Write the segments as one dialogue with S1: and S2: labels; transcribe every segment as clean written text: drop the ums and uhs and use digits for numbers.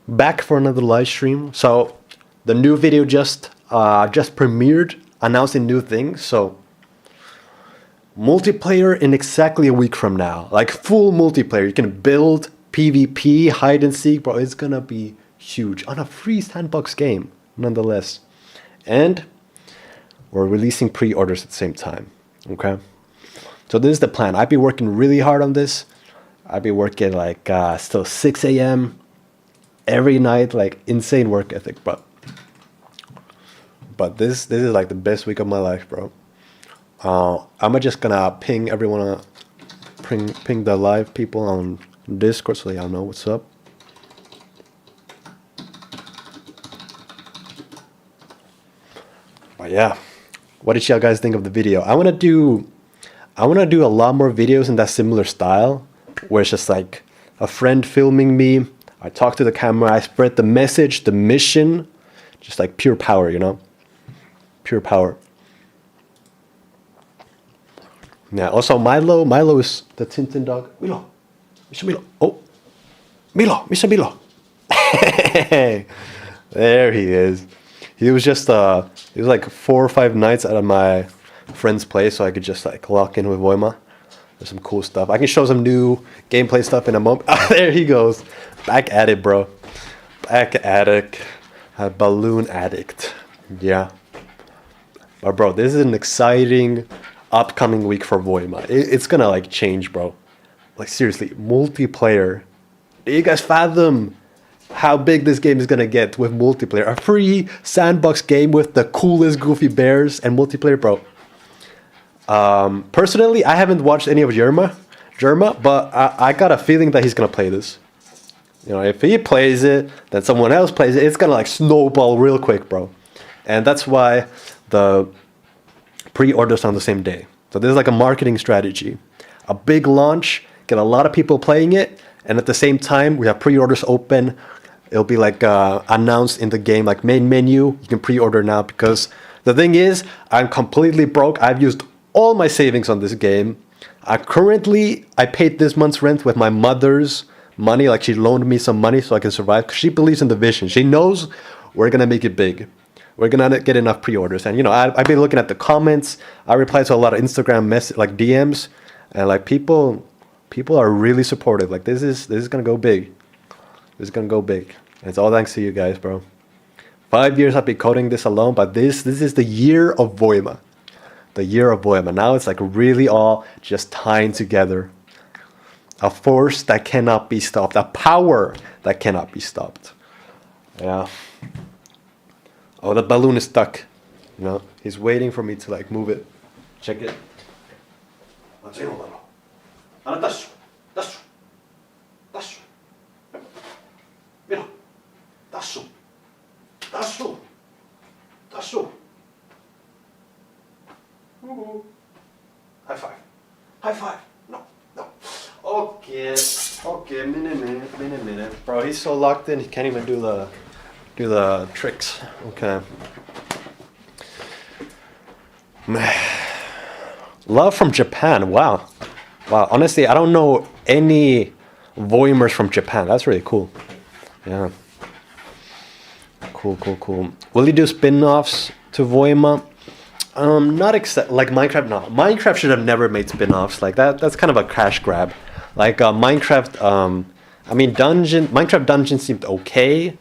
S1: back for another live stream. So the new video just premiered, announcing new things. So multiplayer in exactly a week from now, like full multiplayer. You can build PvP, hide and seek, bro. It's gonna be huge on a free sandbox game, nonetheless. And we're releasing pre-orders at the same time. Okay, so this is the plan. I've been working really hard on this. I've been working like still 6 a.m. every night, like insane work ethic, but this is like the best week of my life, bro. I'm just gonna ping everyone, ping the live people on Discord so y'all know what's up. But yeah, what did y'all guys think of the video? I wanna do a lot more videos in that similar style, where it's just like a friend filming me. I talk to the camera, I spread the message, the mission, just like pure power, you know? Pure power. Yeah, also Milo is the Tintin dog. Milo. Mr. Milo. Oh. Mr. Milo. There he is. He was just he was like 4 or 5 nights out of my friend's place, so I could just like lock in with Voima. There's some cool stuff. I can show some new gameplay stuff in a moment. There he goes. Back at it, bro. Back at it. A balloon addict. Yeah. But bro, this is an exciting upcoming week for Voima. It's gonna like change, bro. Like seriously, multiplayer. Do you guys fathom how big this game is gonna get with multiplayer? A free sandbox game with the coolest goofy bears and multiplayer, bro. Personally, I haven't watched any of Jerma, but I got a feeling that he's gonna play this. You know, if he plays it, then someone else plays it. It's gonna like snowball real quick, bro. And that's why the pre-orders on the same day. So this is like a marketing strategy. A big launch, get a lot of people playing it, and at the same time, we have pre-orders open. It'll be like announced in the game, like main menu. You can pre-order now, because the thing is, I'm completely broke. I've used all my savings on this game. Currently, I paid this month's rent with my mother's money. Like she loaned me some money so I can survive, because she believes in the vision. She knows we're gonna make it big. We're gonna get enough pre-orders. And you know, I've been looking at the comments. I reply to a lot of Instagram like DMs, and like people are really supportive. Like this is gonna go big. This is gonna go big. And it's all thanks to you guys, bro. 5 years I've been coding this alone, but this is the year of Voima. The year of Voima. Now it's like really all just tying together. A force that cannot be stopped. A power that cannot be stopped. Yeah. Oh, the balloon is stuck. You know, he's waiting for me to like move it. Check it. High five. High five. No. Okay, minute. Bro, he's so locked in, he can't even do the tricks. Okay. Love from Japan. Wow. Honestly, I don't know any Voimers from Japan. That's really cool. Yeah. Cool. Will you do spin-offs to Voima? Not like Minecraft. No, Minecraft should have never made spin-offs. Like that's kind of a cash grab. Like Minecraft. Minecraft Dungeon seemed okay,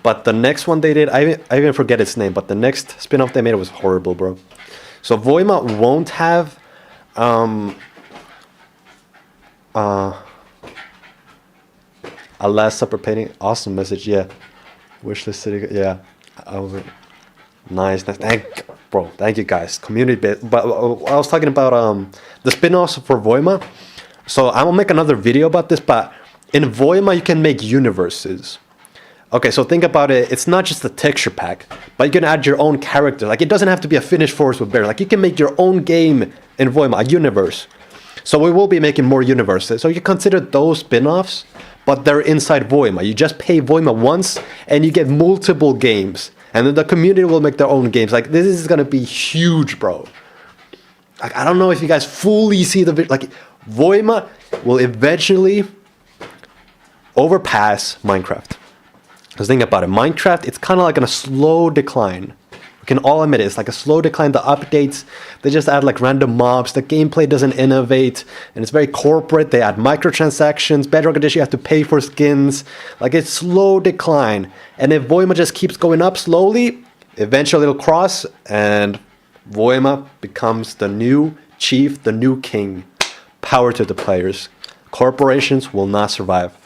S1: but the next one they did, I even forget its name. But the next spin-off they made was horrible, bro. So Voima won't have a Last Supper painting. Awesome message. Yeah. Wishlist city. Yeah. Nice. Thank you guys. Community bit. But I was talking about the spin-offs for Voima. So I will make another video about this, but in Voima you can make universes. Okay, so think about it. It's not just a texture pack, but you can add your own character. Like it doesn't have to be a finished forest with bear. Like you can make your own game in Voima, a universe. So we will be making more universes. So you consider those spin-offs, but they're inside Voima. You just pay Voima once and you get multiple games. And then the community will make their own games. Like this is gonna be huge, bro. Like I don't know if you guys fully see the video. Like Voima will eventually overpass Minecraft. Because think about it, Minecraft, it's kind of like in a slow decline. We can all admit it. It's like a slow decline. The updates, they just add like random mobs. The gameplay doesn't innovate, and it's very corporate. They add microtransactions. Bedrock Edition, you have to pay for skins. Like, it's slow decline. And if Voima just keeps going up slowly, eventually it'll cross, and Voima becomes the new chief, the new king. Power to the players. Corporations will not survive.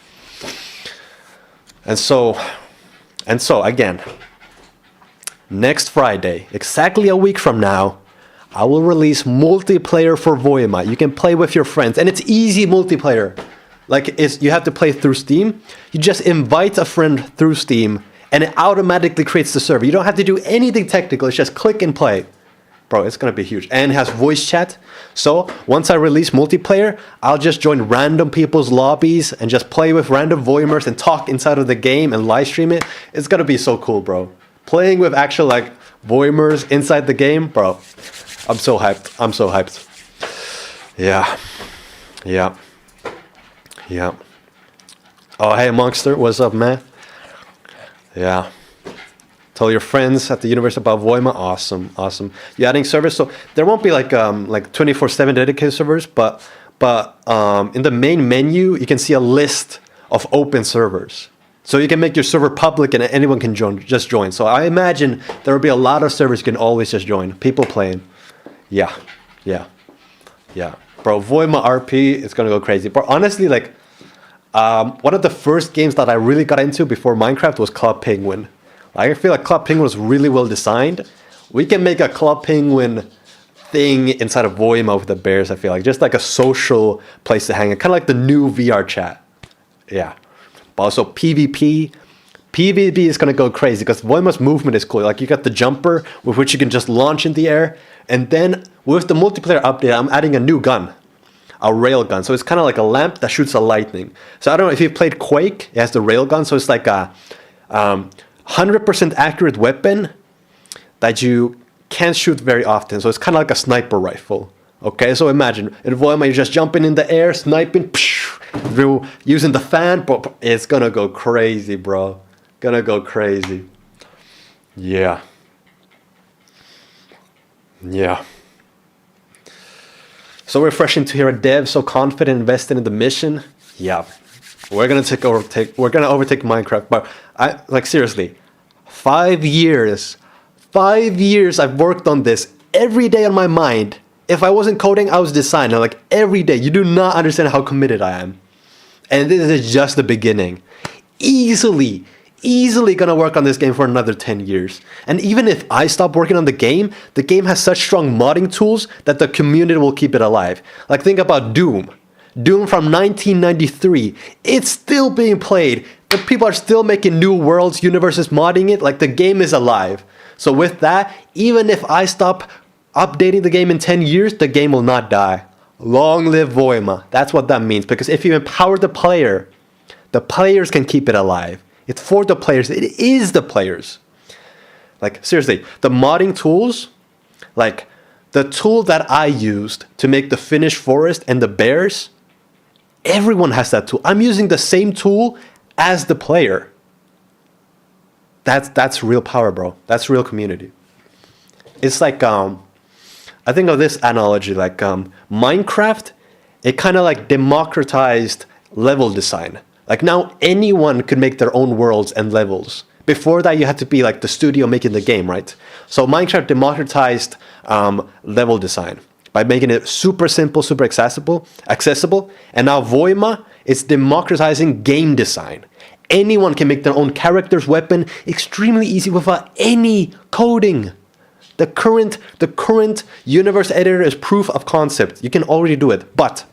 S1: And so again, next Friday, exactly a week from now, I will release multiplayer for Voima. You can play with your friends, and it's easy multiplayer. Like, you have to play through Steam. You just invite a friend through Steam, and it automatically creates the server. You don't have to do anything technical. It's just click and play. Bro, it's going to be huge. And it has voice chat. So once I release multiplayer, I'll just join random people's lobbies and just play with random Voimers and talk inside of the game and live stream it. It's going to be so cool, bro. Playing with actual like Voimers inside the game, bro. I'm so hyped. I'm so hyped. Yeah. Yeah. Yeah. Oh, hey, Monster. What's up, man? Yeah. Tell your friends at the universe about Voima. Awesome, awesome. You're adding servers, so there won't be like 24/7 dedicated servers, but in the main menu you can see a list of open servers. So you can make your server public and anyone can just join. So I imagine there will be a lot of servers you can always just join. People playing. Yeah, yeah, yeah. Bro, Voima RP, it's gonna go crazy. But honestly, like one of the first games that I really got into before Minecraft was Club Penguin. I feel like Club Penguin was really well designed. We can make a Club Penguin thing inside of Voima with the bears, I feel like. Just like a social place to hang out. Kind of like the new VR chat. Yeah. But also PvP. PvP is going to go crazy because Voima's movement is cool. Like, you got the jumper with which you can just launch in the air. And then with the multiplayer update, I'm adding a new gun. A rail gun. So it's kind of like a lamp that shoots a lightning. So I don't know if you've played Quake. It has the rail gun. So it's like a 100% accurate weapon that you can't shoot very often. So it's kind of like a sniper rifle. Okay, so imagine in Voima you're just jumping in the air, sniping, using the fan. But it's gonna go crazy, bro. Gonna go crazy. Yeah. Yeah. So refreshing to hear a dev so confident invested in the mission. Yeah. We're gonna overtake Minecraft, but seriously, 5 years I've worked on this every day on my mind. If I wasn't coding, I was designing. Like, every day. You do not understand how committed I am. And this is just the beginning. Easily gonna work on this game for another 10 years. And even if I stop working on the game has such strong modding tools that the community will keep it alive. Like, think about Doom. Doom from 1993. It's still being played. The people are still making new worlds, universes, modding it. Like, the game is alive. So with that, even if I stop updating the game in 10 years, the game will not die. Long live Voima. That's what that means. Because if you empower the players can keep it alive. It's for the players. It is the players. Like, seriously, the modding tools, like the tool that I used to make the finished forest and the bears, everyone has that tool. I'm using the same tool as the player. That's real power, bro. That's real community. It's like, I think of this analogy, like Minecraft, it kind of like democratized level design. Like, now anyone could make their own worlds and levels. Before that, you had to be like the studio making the game, right? So Minecraft democratized level design by making it super simple, super accessible. And now Voima is democratizing game design. Anyone can make their own characters, weapon, extremely easy without any coding. The current universe editor is proof of concept. You can already do it. But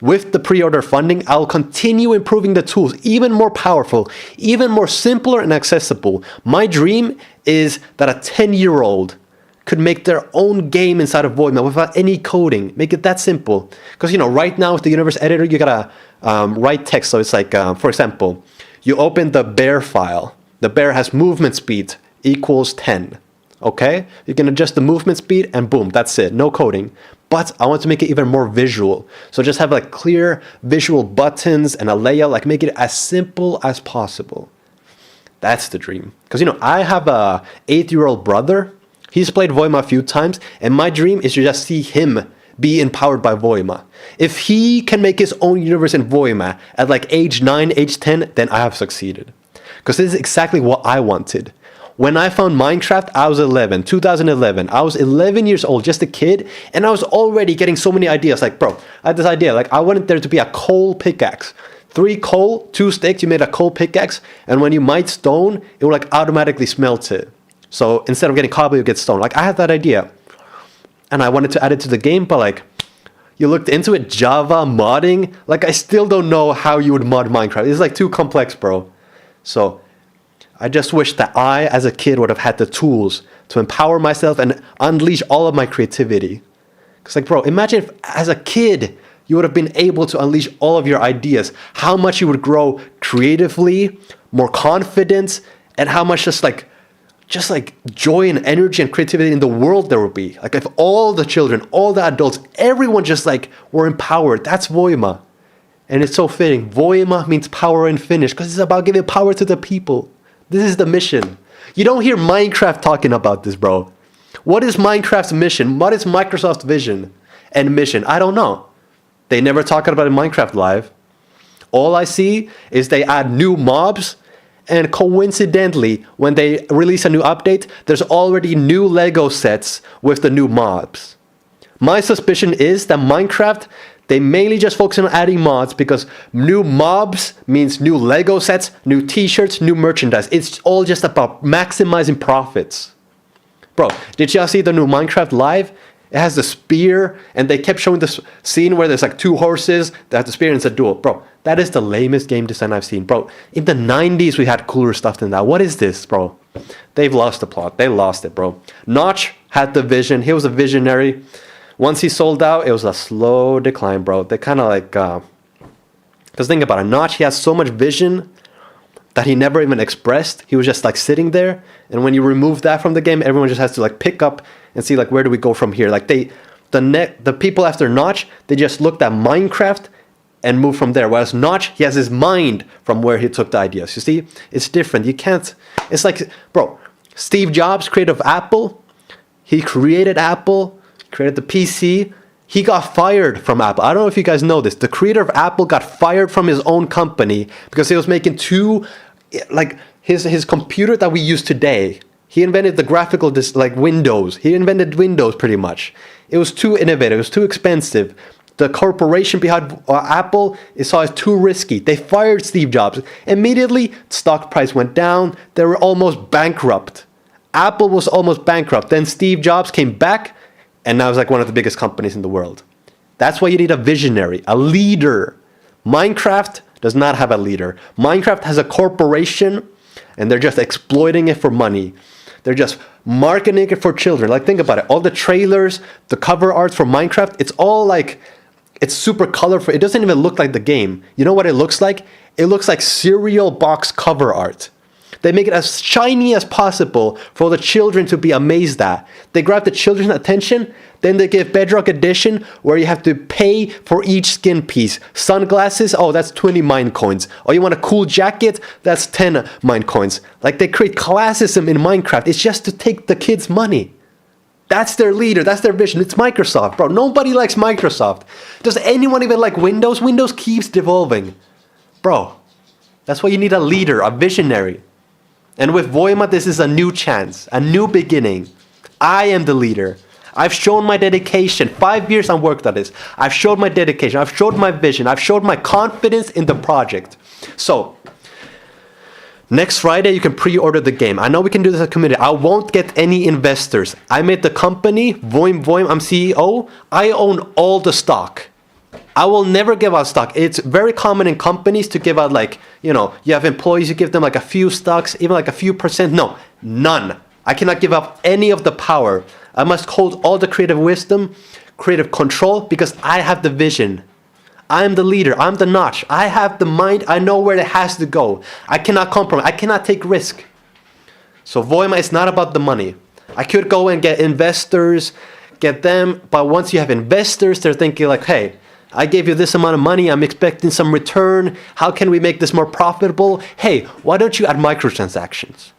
S1: with the pre-order funding, I'll continue improving the tools, even more powerful, even more simpler and accessible. My dream is that a 10-year-old could make their own game inside of Voima without any coding. Make it that simple. Because, you know, right now with the universe editor, you gotta write text. So it's like, for example, you open the bear file. The bear has movement speed equals 10. Okay? You can adjust the movement speed and boom, that's it. No coding. But I want to make it even more visual. So just have like clear visual buttons and a layout, like make it as simple as possible. That's the dream. Because, I have a 8-year-old brother. He's played Voima a few times, and my dream is to just see him be empowered by Voima. If he can make his own universe in Voima at like age 9, age 10, then I have succeeded. Because this is exactly what I wanted. When I found Minecraft, I was 2011. I was 11 years old, just a kid, and I was already getting so many ideas. Like, bro, I had this idea. Like, I wanted there to be a coal pickaxe. 3 coal, 2 sticks, you made a coal pickaxe, and when you mine stone, it would like automatically smelt it. So instead of getting cobble, you get stone. Like, I had that idea. And I wanted to add it to the game, but like, you looked into it, Java, modding, like, I still don't know how you would mod Minecraft. It's like too complex, bro. So I just wish that I, as a kid, would have had the tools to empower myself and unleash all of my creativity. Because, like, bro, imagine if, as a kid, you would have been able to unleash all of your ideas. How much you would grow creatively, more confidence, and how much just like joy and energy and creativity in the world there would be. Like, if all the children, all the adults, everyone just like were empowered. That's Voima. And it's so fitting. Voima means power and finish, because it's about giving power to the people. This is the mission. You don't hear Minecraft talking about this, bro. What is Minecraft's mission? What is Microsoft's vision and mission? I don't know. They never talk about it in Minecraft Live. All I see is they add new mobs, and coincidentally, when they release a new update, there's already new Lego sets with the new mobs. My suspicion is that Minecraft, they mainly just focus on adding mods because new mobs means new Lego sets, new t-shirts, new merchandise. It's all just about maximizing profits. Bro, did y'all see the new Minecraft Live? It has the spear, and they kept showing this scene where there's like 2 horses that have the spear and it's a duel. Bro, that is the lamest game design I've seen. Bro, in the 90s we had cooler stuff than that. What is this, bro? They've lost the plot. They lost it, bro. Notch had the vision. He was a visionary. Once he sold out, it was a slow decline, bro. They kind of like... Because think about it. Notch, he has so much vision that he never even expressed. He was just like sitting there. And when you remove that from the game, everyone just has to like pick up and see like, where do we go from here? Like the people after Notch, they just looked at Minecraft and moved from there. Whereas Notch, he has his mind from where he took the ideas. You see, it's different. You can't, it's like, bro, Steve Jobs, creator of Apple, he created Apple, created the PC. He got fired from Apple. I don't know if you guys know this. The creator of Apple got fired from his own company because he was making like his computer that we use today. He invented the graphical Windows. He invented Windows pretty much. It was too innovative. It was too expensive. The corporation behind Apple saw it too risky. They fired Steve Jobs. Immediately, stock price went down. They were almost bankrupt. Apple was almost bankrupt. Then Steve Jobs came back, and now it's like one of the biggest companies in the world. That's why you need a visionary, a leader. Minecraft does not have a leader. Minecraft has a corporation, and they're just exploiting it for money. They're just marketing it for children. Like, think about it. All the trailers, the cover art for Minecraft, it's all like, it's super colorful. It doesn't even look like the game. You know what it looks like? It looks like cereal box cover art. They make it as shiny as possible for the children to be amazed at. They grab the children's attention, then they give Bedrock Edition, where you have to pay for each skin piece. Sunglasses, oh, that's 20 mine coins. Oh, you want a cool jacket? That's 10 mine coins. Like, they create classism in Minecraft. It's just to take the kids' money. That's their leader. That's their vision. It's Microsoft, bro. Nobody likes Microsoft. Does anyone even like Windows? Windows keeps devolving. Bro, that's why you need a leader, a visionary. And with Voima, this is a new chance, a new beginning. I am the leader. I've shown my dedication. 5 years I worked on this. I've showed my dedication. I've showed my vision. I've showed my confidence in the project. So, next Friday, you can pre-order the game. I know we can do this as a community. I won't get any investors. I made the company, Voim, I'm CEO. I own all the stock. I will never give out stock. It's very common in companies to give out like, you have employees, you give them like a few stocks, even like a few percent. No, none. I cannot give up any of the power. I must hold all the creative wisdom, creative control, because I have the vision. I'm the leader. I'm the Notch. I have the mind. I know where it has to go. I cannot compromise. I cannot take risk. So Voima is not about the money. I could go and get investors, get them, but once you have investors, they're thinking like, hey, I gave you this amount of money. I'm expecting some return. How can we make this more profitable? Hey, why don't you add microtransactions?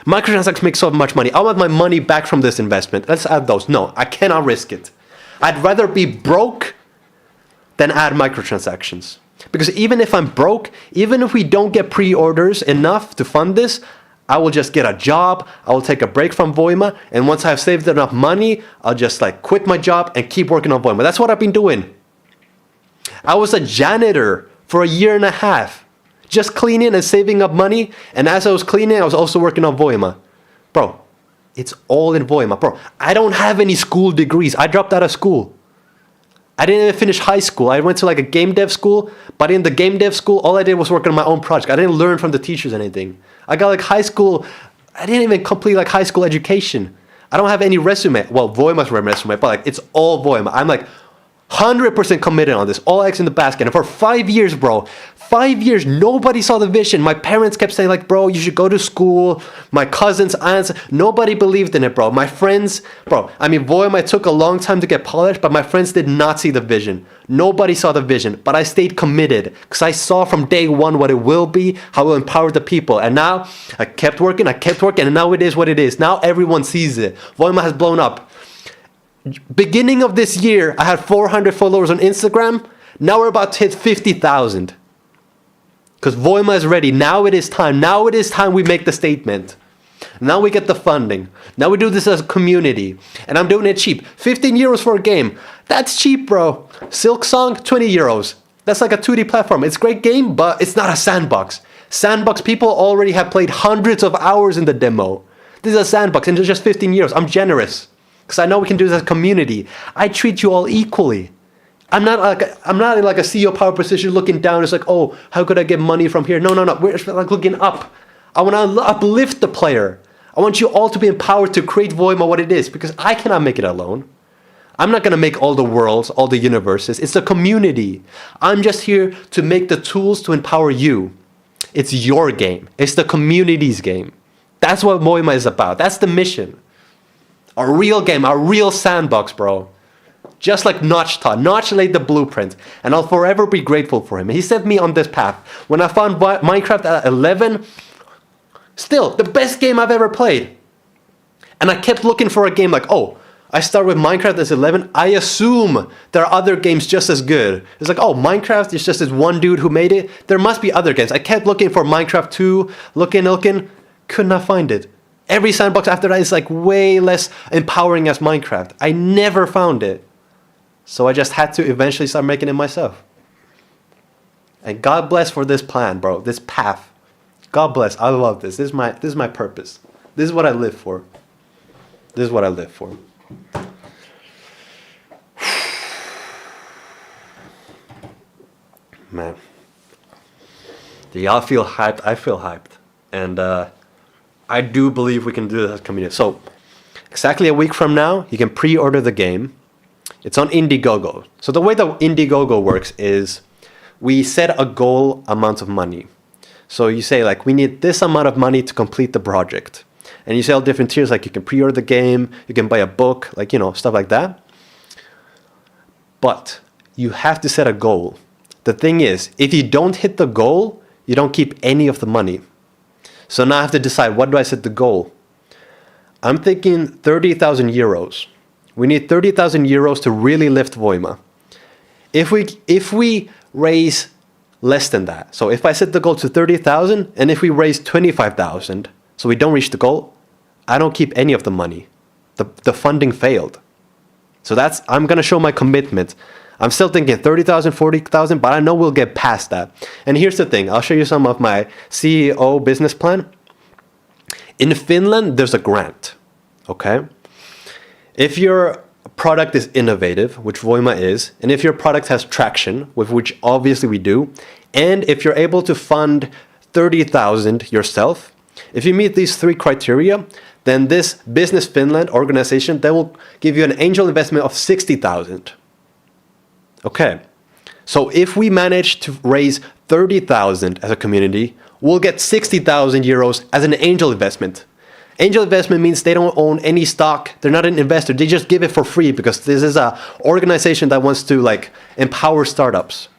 S1: Microtransactions make so much money. I want my money back from this investment. Let's add those. No, I cannot risk it. I'd rather be broke than add microtransactions. Because even if I'm broke, even if we don't get pre-orders enough to fund this, I will just get a job. I will take a break from Voima. And once I've saved enough money, I'll just like quit my job and keep working on Voima. That's what I've been doing. I was a janitor for a year and a half, just cleaning and saving up money. And as I was cleaning, I was also working on Voima. Bro, it's all in Voima. Bro, I don't have any school degrees. I dropped out of school. I didn't even finish high school. I went to like a game dev school, but in the game dev school, all I did was work on my own project. I didn't learn from the teachers anything. I got like high school, I didn't even complete like high school education. I don't have any resume. Well, Voima's resume, but like it's all Voima. I'm like 100% committed on this, all eggs in the basket. And for 5 years, bro, 5 years, nobody saw the vision. My parents kept saying like, bro, you should go to school. My cousins, aunts, nobody believed in it, bro. My friends, bro, I mean, Voima took a long time to get polished, but my friends did not see the vision. Nobody saw the vision, but I stayed committed because I saw from day one what it will be, how it will empower the people. And now I kept working, and now it is what it is. Now everyone sees it. Voima has blown up. Beginning of this year, I had 400 followers on Instagram. Now we're about to hit 50,000. Because Voima is ready. Now it is time. Now it is time we make the statement. Now we get the funding. Now we do this as a community. And I'm doing it cheap. 15 euros for a game. That's cheap, bro. Silk Song, 20 euros. That's like a 2D platform. It's a great game, but it's not a sandbox. Sandbox people already have played hundreds of hours in the demo. This is a sandbox and it's just 15 euros. I'm generous. Because I know we can do this as a community. I treat you all equally. I'm not in like a CEO power position looking down. It's like, oh, how could I get money from here? No. We're like looking up. I want to uplift the player. I want you all to be empowered to create Voima what it is. Because I cannot make it alone. I'm not going to make all the worlds, all the universes. It's a community. I'm just here to make the tools to empower you. It's your game. It's the community's game. That's what Voima is about. That's the mission. A real game, a real sandbox, bro. Just like Notch taught. Notch laid the blueprint, and I'll forever be grateful for him. He set me on this path. When I found Minecraft at 11, still, the best game I've ever played. And I kept looking for a game like, oh, I start with Minecraft as 11. I assume there are other games just as good. It's like, oh, Minecraft is just this one dude who made it. There must be other games. I kept looking for Minecraft 2, looking, could not find it. Every sandbox after that is like way less empowering as Minecraft. I never found it. So I just had to eventually start making it myself. And God bless for this plan, bro. This path. God bless. I love this. This is my purpose. This is what I live for. This is what I live for. Man. Do y'all feel hyped? I feel hyped. And I do believe we can do this as a community. So, exactly a week from now, you can pre-order the game. It's on Indiegogo. So the way that Indiegogo works is we set a goal amount of money. So you say like, we need this amount of money to complete the project. And you sell different tiers, like you can pre-order the game, you can buy a book, like, you know, stuff like that. But you have to set a goal. The thing is, if you don't hit the goal, you don't keep any of the money. So now I have to decide, what do I set the goal? I'm thinking 30,000 euros. We need 30,000 euros to really lift Voima. If we raise less than that, so if I set the goal to 30,000, and if we raise 25,000, so we don't reach the goal, I don't keep any of the money. The funding failed. So I'm going to show my commitment. I'm still thinking 30,000, 40,000, but I know we'll get past that. And here's the thing. I'll show you some of my CEO business plan. In Finland, there's a grant, okay? If your product is innovative, which Voima is, and if your product has traction, with which obviously we do, and if you're able to fund 30,000 yourself, if you meet these three criteria, then this Business Finland organization, they will give you an angel investment of 60,000. Okay, so if we manage to raise 30,000 as a community, we'll get 60,000 euros as an angel investment. Angel investment means they don't own any stock. They're not an investor. They just give it for free because this is a organization that wants to like empower startups.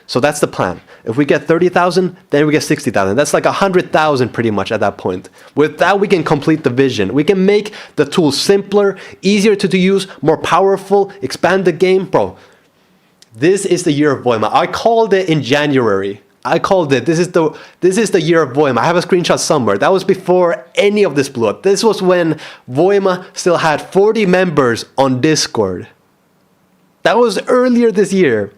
S1: So that's the plan. If we get 30,000, then we get 60,000. That's like 100,000 pretty much at that point. With that, we can complete the vision. We can make the tool simpler, easier to use, more powerful, expand the game. Bro, this is the year of Voima. I called it in January. I called it. This is the year of Voima. I have a screenshot somewhere. That was before any of this blew up. This was when Voima still had 40 members on Discord. That was earlier this year.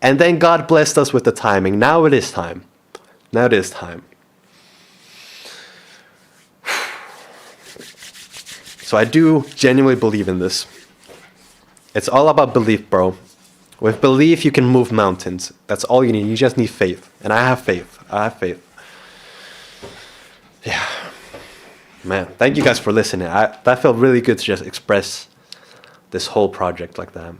S1: And then God blessed us with the timing. Now it is time. Now it is time. So I do genuinely believe in this. It's all about belief, bro. With belief, you can move mountains. That's all you need. You just need faith. And I have faith. I have faith. Yeah. Man, thank you guys for listening. That felt really good to just express this whole project like that.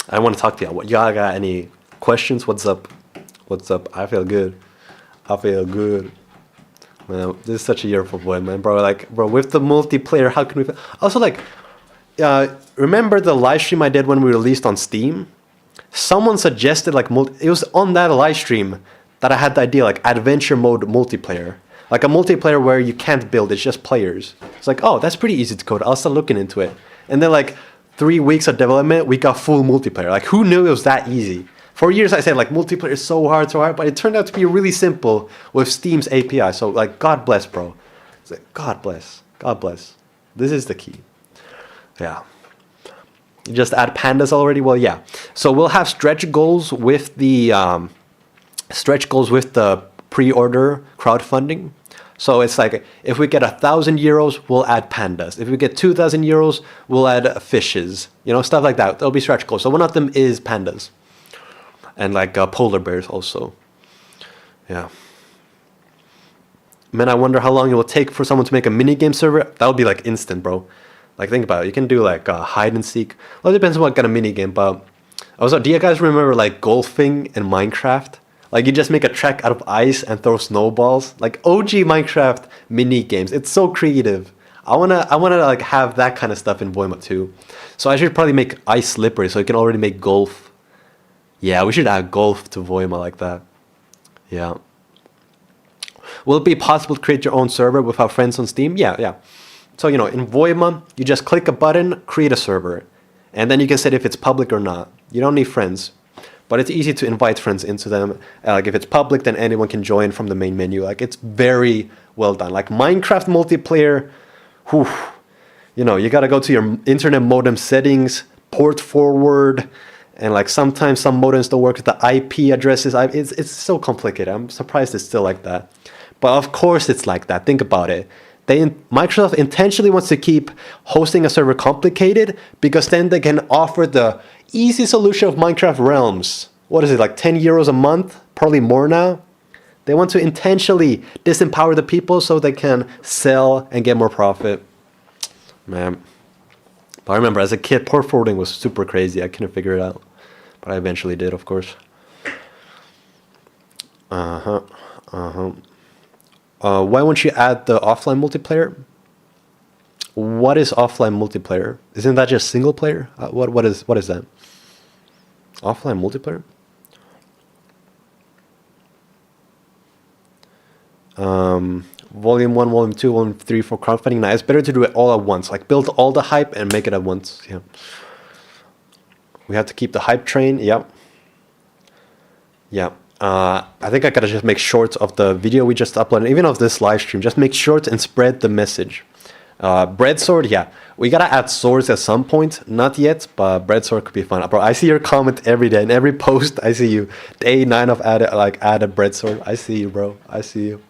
S1: I want to talk to y'all. Y'all got any questions? What's up? What's up? I feel good. I feel good. Man, this is such a year for Voima, man, bro. Like, bro, with the multiplayer, how can we... Also, like, remember the live stream I did when we released on Steam? Someone suggested, like, it was on that live stream that I had the idea, like, adventure mode multiplayer. Like, a multiplayer where you can't build, it's just players. It's like, oh, that's pretty easy to code. I'll start looking into it. And then, like... 3 weeks of development, we got full multiplayer. Like, who knew it was that easy? For years, I said, like, multiplayer is so hard, but it turned out to be really simple with Steam's API. So, like, God bless, bro. It's like, God bless. God bless. This is the key. Yeah. You just add pandas already? Well, yeah. So, we'll have stretch goals with the pre-order crowdfunding. So it's like, if we get 1,000 euros, we'll add pandas. If we get 2,000 euros, we'll add fishes. You know, stuff like that. There'll be stretch goals. So one of them is pandas. And like polar bears also. Yeah. Man, I wonder how long it will take for someone to make a minigame server. That would be like instant, bro. Like, think about it. You can do like hide and seek. Well, it depends on what kind of minigame. But also, do you guys remember like golfing in Minecraft? Like, you just make a track out of ice and throw snowballs. Like, OG Minecraft mini games. It's so creative. I wanna like have that kind of stuff in Voima too. So I should probably make ice slippery so you can already make golf. Yeah, we should add golf to Voima like that. Yeah. Will it be possible to create your own server without friends on Steam? Yeah. So, you know, in Voima, you just click a button, create a server. And then you can set if it's public or not. You don't need friends. But it's easy to invite friends into them. Like, if it's public, then anyone can join from the main menu. Like, it's very well done. Like, Minecraft multiplayer, whew, you know, you got to go to your internet modem settings, port forward, and, like, sometimes some modems don't work with the IP addresses. It's so complicated. I'm surprised it's still like that. But, of course, it's like that. Think about it. Microsoft intentionally wants to keep hosting a server complicated because then they can offer the easy solution of Minecraft Realms. What is it, like 10 euros a month? Probably more now. They want to intentionally disempower the people so they can sell and get more profit. Man. But I remember as a kid, port forwarding was super crazy. I couldn't figure it out. But I eventually did, of course. Why won't you add the offline multiplayer? What is offline multiplayer? Isn't that just single player? What is that? Offline multiplayer? Volume 1, Volume 2, Volume 3 for crowdfunding. Now, it's better to do it all at once. Like, build all the hype and make it at once. Yeah. We have to keep the hype train. Yep. Yeah. I think I gotta just make shorts of the video we just uploaded, even of this live stream. Just make shorts and spread the message. Bread sword, yeah. We gotta add swords at some point. Not yet, but bread sword could be fun. Bro, I see your comment every day. In every post, I see you. Day 9 of add a bread sword. I see you, bro. I see you.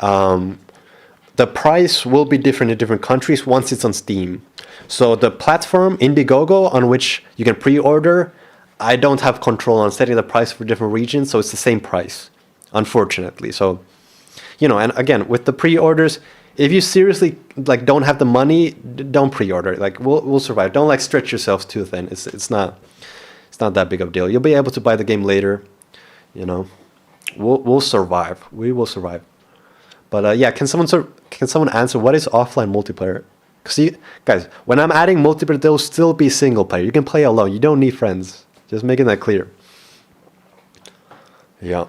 S1: The price will be different in different countries once it's on Steam. So the platform, Indiegogo, on which you can pre-order, I don't have control on setting the price for different regions, so it's the same price, unfortunately. So, you know, and again, with the pre-orders, if you seriously like don't have the money, don't pre-order. Like, we'll survive. Don't like stretch yourselves too thin. It's not that big of a deal. You'll be able to buy the game later. You know, we'll survive. We will survive. But yeah, can someone answer what is offline multiplayer? See, guys, when I'm adding multiplayer, there'll still be single player. You can play alone. You don't need friends. Just making that clear. Yeah.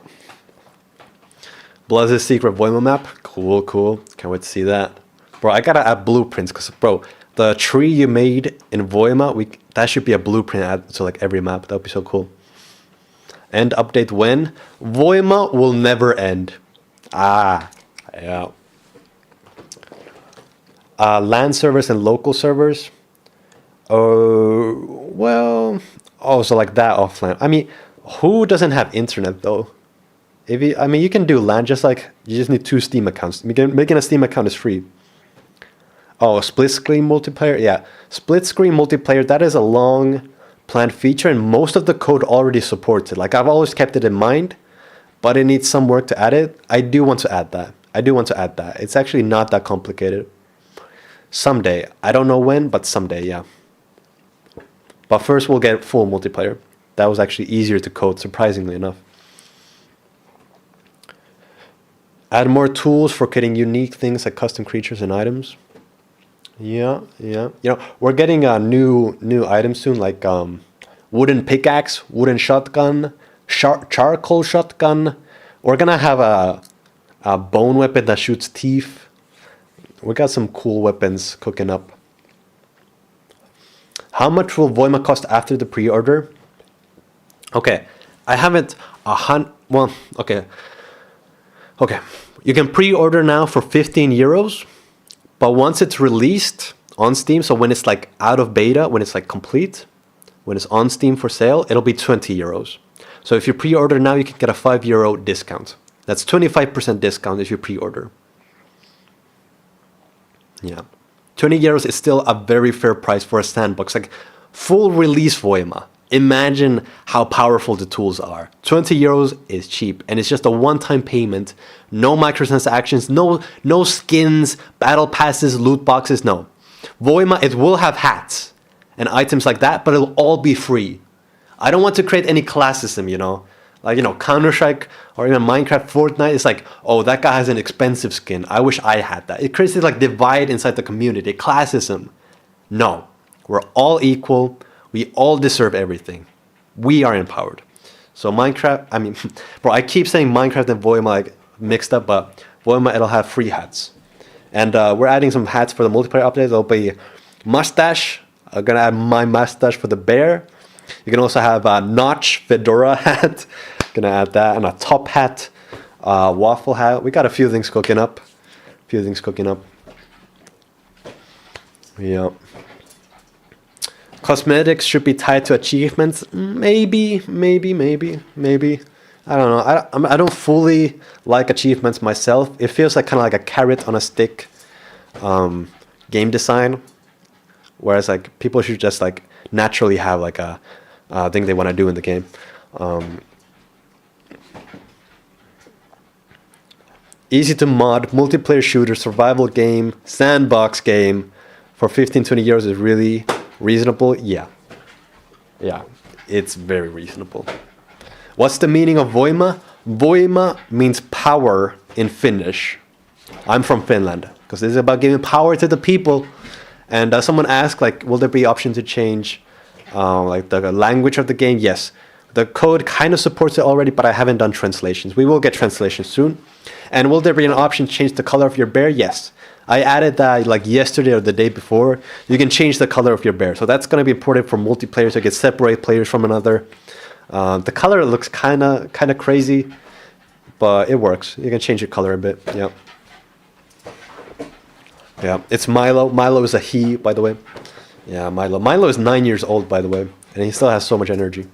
S1: Blood's secret Voima map. Cool, cool. Can't wait to see that. Bro, I gotta add blueprints because, bro, the tree you made in Voima, that should be a blueprint add to like every map. That would be so cool. End update when? Voima will never end. Ah, yeah. LAN servers and local servers. Oh, well. Oh, so like that offline. I mean, who doesn't have internet though? I mean, you can do LAN just like you just need 2 Steam accounts. Making a Steam account is free. Oh, split screen multiplayer. Yeah, split screen multiplayer. That is a long planned feature, and most of the code already supports it. Like I've always kept it in mind, but it needs some work to add it. I do want to add that. It's actually not that complicated. Someday. I don't know when, but someday, yeah. But first we'll get full multiplayer. That was actually easier to code, surprisingly enough. Add more tools for getting unique things like custom creatures and items. Yeah. You know, we're getting a new items soon, like wooden pickaxe, wooden shotgun, charcoal shotgun. We're gonna have a bone weapon that shoots teeth. We got some cool weapons cooking up. How much will Voima cost after the pre-order? Okay, I haven't well, okay. You can pre-order now for 15 euros, but once it's released on Steam, so when it's like out of beta, when it's like complete, when it's on Steam for sale, it'll be 20 euros. So if you pre-order now, you can get a €5 discount. That's 25% discount if you pre-order. Yeah. 20 euros is still a very fair price for a sandbox. Like full release Voima. Imagine how powerful the tools are. 20 euros is cheap, and it's just a one-time payment. No microtransactions, no skins, battle passes, loot boxes, no. Voima, it will have hats and items like that, but it'll all be free. I don't want to create any classism, you know. Like, you know, Counter-Strike or even Minecraft, Fortnite, it's like, oh, that guy has an expensive skin. I wish I had that. It creates this like divide inside the community, classism. No, we're all equal. We all deserve everything. We are empowered. So Minecraft, I mean, bro, I keep saying Minecraft and Voima like mixed up, but Voima, it'll have free hats. And we're adding some hats for the multiplayer updates. There'll be mustache. I'm gonna add my mustache for the bear. You can also have a notch fedora hat. Gonna add that, and a top hat, waffle hat. We got a few things cooking up. Yeah. Cosmetics should be tied to achievements. Maybe. I don't know. I don't fully like achievements myself. It feels like kind of like a carrot on a stick game design. Whereas like people should just like naturally have like a thing they want to do in the game. Easy to mod, multiplayer shooter, survival game, sandbox game for 15-20 euros is really reasonable. Yeah, it's very reasonable. What's the meaning of Voima? Voima means power in Finnish. I'm from Finland because this is about giving power to the people. And someone asked, like, will there be option to change like the language of the game? Yes. The code kind of supports it already, but I haven't done translations. We will get translations soon. And will there be an option to change the color of your bear? Yes. I added that like yesterday or the day before. You can change the color of your bear. So that's going to be important for multiplayer, so you can separate players from another. The color looks kind of crazy, but it works. You can change your color a bit. Yeah. Yeah, it's Milo. Milo is a he, by the way. Yeah, Milo. Milo is 9 years old, by the way, and he still has so much energy.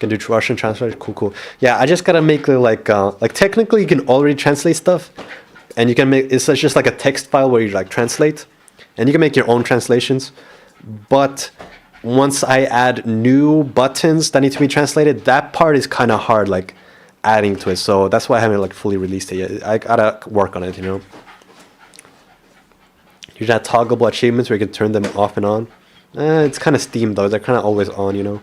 S1: Can do Russian translation. Cool. Yeah, I just gotta make like technically you can already translate stuff, and you can make it's just like a text file where you like translate, and you can make your own translations. But once I add new buttons that need to be translated, that part is kind of hard, like adding to it. So that's why I haven't like fully released it yet. I gotta work on it, you know. You should have toggleable achievements where you can turn them off and on. It's kind of Steam though. They're kind of always on, you know.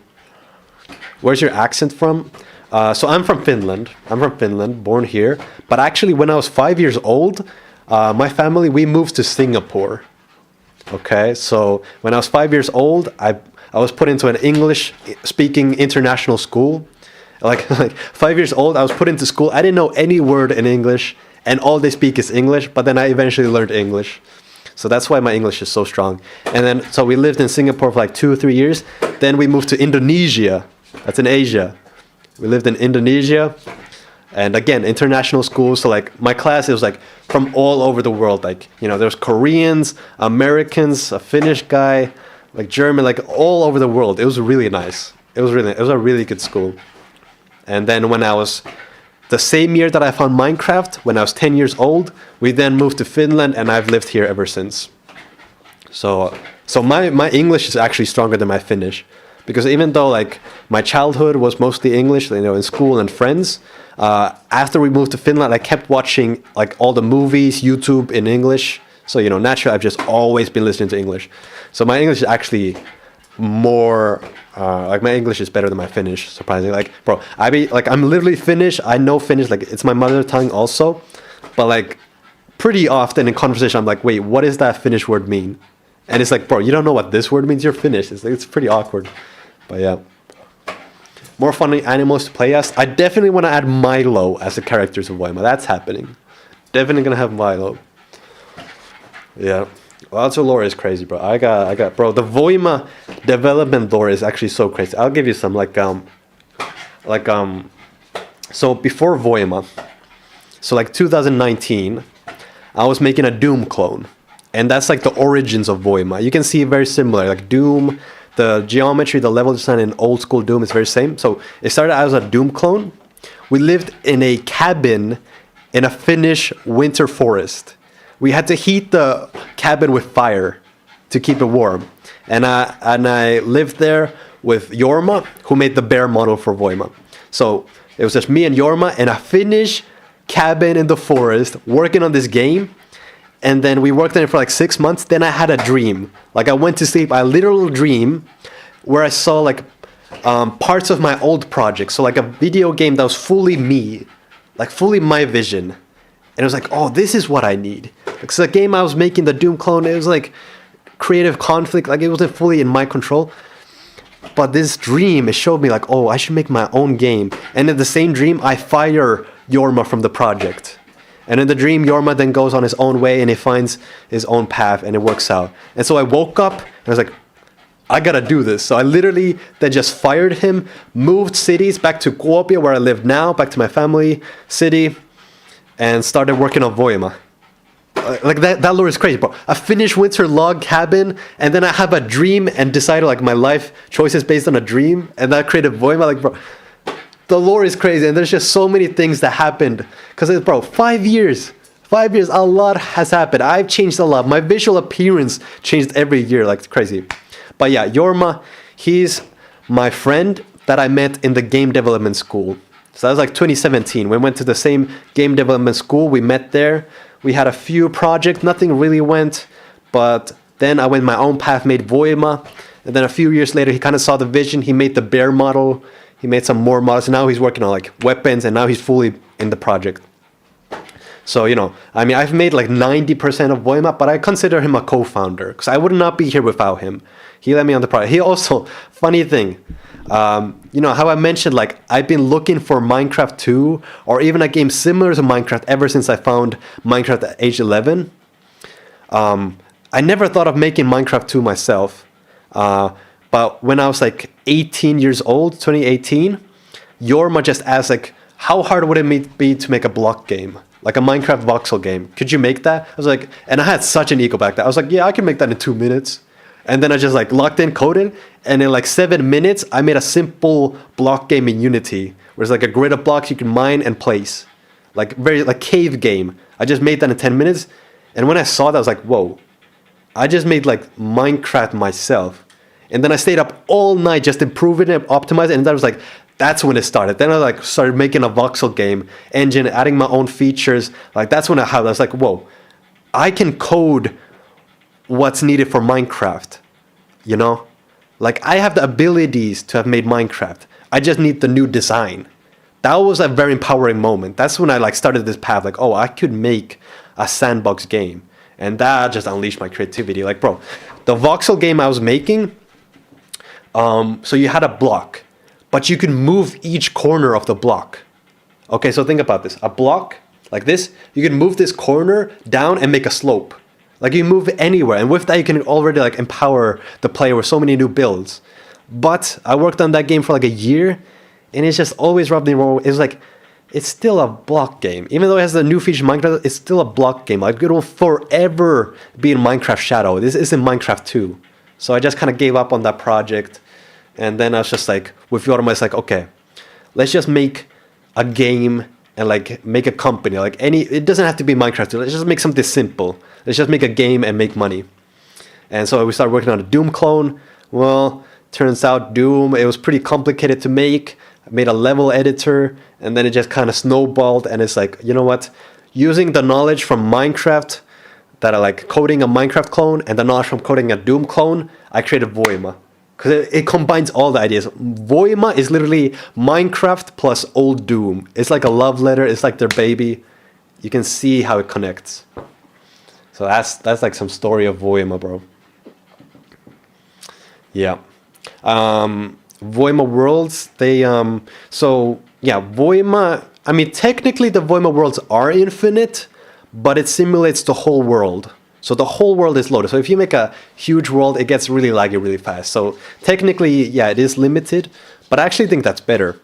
S1: Where's your accent from? So I'm from Finland. I'm from Finland, born here. But actually, when I was 5 years old, my family, we moved to Singapore. Okay, so when I was 5 years old, I was put into an English-speaking international school. Like 5 years old, I was put into school. I didn't know any word in English, and all they speak is English. But then I eventually learned English, so that's why my English is so strong. And then so we lived in Singapore for like 2 or 3 years. Then we moved to Indonesia. That's in Asia. We lived in Indonesia, and again, international school. So like my class, it was like from all over the world. Like, you know, there's Koreans, Americans, a Finnish guy, like German, like all over the world. It was really nice. It was a really good school. And then when I was the same year that I found Minecraft, when I was 10 years old, we then moved to Finland, and I've lived here ever since. So my English is actually stronger than my Finnish. Because even though like my childhood was mostly English, you know, in school and friends, after we moved to Finland, I kept watching like all the movies, YouTube in English. So, you know, naturally, I've just always been listening to English. So my English is actually more, like my English is better than my Finnish, surprisingly. Like, bro, I'm literally Finnish. I know Finnish, like it's my mother tongue also. But like pretty often in conversation, I'm like, wait, what does that Finnish word mean? And it's like, bro, you don't know what this word means, you're Finnish. It's pretty awkward. But yeah. More funny animals to play as. I definitely want to add Milo as the characters of Voima. That's happening. Definitely gonna have Milo. Yeah. Well, also lore is crazy, bro. I got, bro. The Voima development lore is actually so crazy. I'll give you some So before Voima, so like 2019, I was making a Doom clone, and that's like the origins of Voima. You can see very similar, like Doom. The geometry, the level design in old school Doom is very same. So it started as a Doom clone. We lived in a cabin in a Finnish winter forest. We had to heat the cabin with fire to keep it warm. And I lived there with Jorma, who made the bear model for Voima. So it was just me and Jorma in a Finnish cabin in the forest working on this game. And then we worked on it for like 6 months. Then I had a dream. Like I went to sleep, a literal dream where I saw like parts of my old project. So like a video game that was fully me, like fully my vision. And it was like, oh, this is what I need. Because the game I was making, the Doom clone, it was like creative conflict. Like it wasn't fully in my control. But this dream, it showed me like, oh, I should make my own game. And in the same dream, I fire Jorma from the project. And in the dream, Jorma then goes on his own way and he finds his own path and it works out. And so I woke up and I was like, I gotta do this. So I literally then just fired him, moved cities back to Kuopio where I live now, back to my family city, and started working on Voima. Like that lore is crazy, bro. A Finnish winter log cabin, and then I have a dream and decided like my life choices based on a dream, and that created Voima. Like, bro, the lore is crazy, and there's just so many things that happened. Because, bro, 5 years, a lot has happened. I've changed a lot. My visual appearance changed every year, like crazy. But yeah, Jorma, he's my friend that I met in the game development school. So that was like 2017. We went to the same game development school. We met there. We had a few projects. Nothing really went. But then I went my own path, made Voima. And then a few years later, he kind of saw the vision. He made the bear model. He made some more models, and now he's working on like weapons, and now he's fully in the project. So, you know, I mean, I've made like 90% of Voima, but I consider him a co-founder because I would not be here without him. He let me on the project. He also, funny thing, you know, how I mentioned, like, I've been looking for Minecraft 2 or even a game similar to Minecraft ever since I found Minecraft at age 11. I never thought of making Minecraft 2 myself. But when I was like 18 years old, 2018, Jorma just asked like, how hard would it be to make a block game? Like a Minecraft voxel game. Could you make that? I was like, and I had such an ego back then. I was like, yeah, I can make that in 2 minutes. And then I just like locked in, coded, and in like 7 minutes, I made a simple block game in Unity, where it's like a grid of blocks you can mine and place. Like very like cave game. I just made that in 10 minutes. And when I saw that, I was like, whoa, I just made like Minecraft myself. And then I stayed up all night just improving it, optimizing it, and that was like, that's when it started. Then I like started making a voxel game engine, adding my own features. Like that's when I was like, whoa, I can code what's needed for Minecraft, you know? Like I have the abilities to have made Minecraft. I just need the new design. that was a very empowering moment. That's when I like started this path. Like, oh, I could make a sandbox game, and that just unleashed my creativity. Like, bro, the voxel game I was making. So you had a block, but you can move each corner of the block. Okay, so think about this. A block like this, you can move this corner down and make a slope. Like you move anywhere, and with that you can already like empower the player with so many new builds. But I worked on that game for like a year, and it's just always rubbed me wrong. It's like, it's still a block game. Even though it has the new feature Minecraft, it's still a block game. Like it will forever be in Minecraft Shadow. This isn't Minecraft 2. So I just kind of gave up on that project. And then I was just like, with Voima, it's like, okay, let's just make a game and like make a company. Like it doesn't have to be Minecraft. Let's just make something simple. Let's just make a game and make money. And so we started working on a Doom clone. Well, turns out Doom, it was pretty complicated to make. I made a level editor, and then it just kind of snowballed. And it's like, you know what? Using the knowledge from Minecraft, that I like coding a Minecraft clone, and the knowledge from coding a Doom clone, I created Voima. Because it combines all the ideas. Voima is literally Minecraft plus old Doom. It's like a love letter. It's like their baby. You can see how it connects. So that's like some story of Voima, bro. Yeah. Voima worlds, they so yeah, Voima, I mean technically the Voima worlds are infinite, but it simulates the whole world. So the whole world is loaded. So if you make a huge world, it gets really laggy really fast. So technically, yeah, it is limited, but I actually think that's better.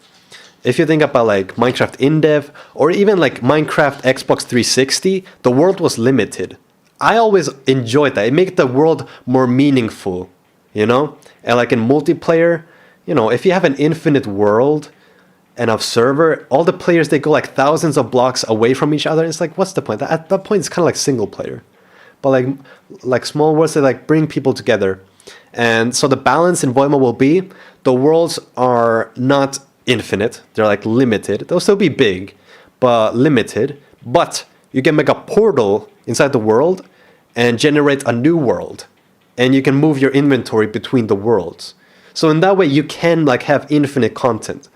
S1: If you think about like Minecraft in-dev or even like Minecraft Xbox 360, the world was limited. I always enjoyed that. It made the world more meaningful, you know? And like in multiplayer, you know, if you have an infinite world and a server, all the players, they go like thousands of blocks away from each other. It's like, what's the point? At that point, it's kind of like single player. But like small worlds, they like bring people together. And so the balance in Voima will be, the worlds are not infinite. They're like limited. They'll still be big, but limited. But you can make a portal inside the world and generate a new world. And you can move your inventory between the worlds. So in that way, you can like have infinite content.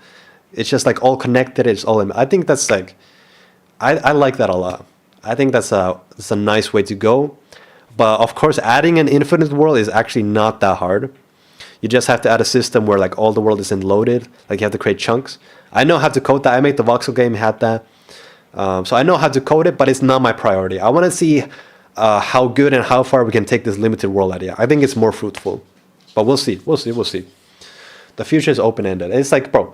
S1: It's just like all connected. It's all in. I think that's like, I like that a lot. I think that's a nice way to go. But of course, adding an infinite world is actually not that hard. You just have to add a system where like all the world isn't loaded. Like you have to create chunks. I know how to code that. I made the voxel game, had that. So I know how to code it, but it's not my priority. I want to see how good and how far we can take this limited world idea. I think it's more fruitful. But we'll see. We'll see. The future is open-ended. It's like, bro,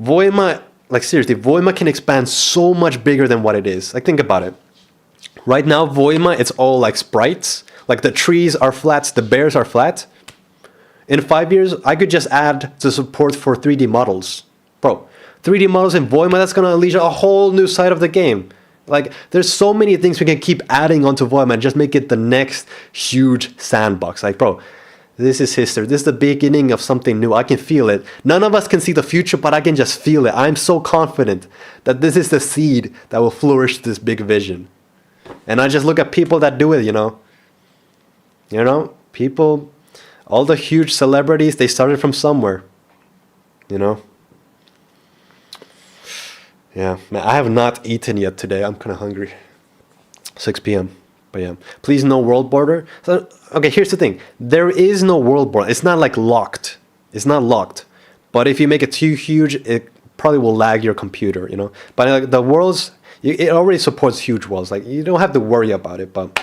S1: Voima, like seriously, Voima can expand so much bigger than what it is. Like think about it. Right now, Voima, it's all like sprites. Like the trees are flat, the bears are flat. In 5 years, I could just add the support for 3D models. Bro, 3D models in Voima, that's going to unleash a whole new side of the game. Like, there's so many things we can keep adding onto Voima and just make it the next huge sandbox. Like, bro, this is history. This is the beginning of something new. I can feel it. None of us can see the future, but I can just feel it. I'm so confident that this is the seed that will flourish this big vision. And I just look at people that do it, you know. You know, people, all the huge celebrities, they started from somewhere. You know. Yeah, man, I have not eaten yet today. I'm kind of hungry. 6 p.m. But yeah, please no world border. So, okay, here's the thing. There is no world border. It's not like locked. It's not locked. But if you make it too huge, it probably will lag your computer, you know. But like the worlds, it already supports huge worlds. Like you don't have to worry about it. But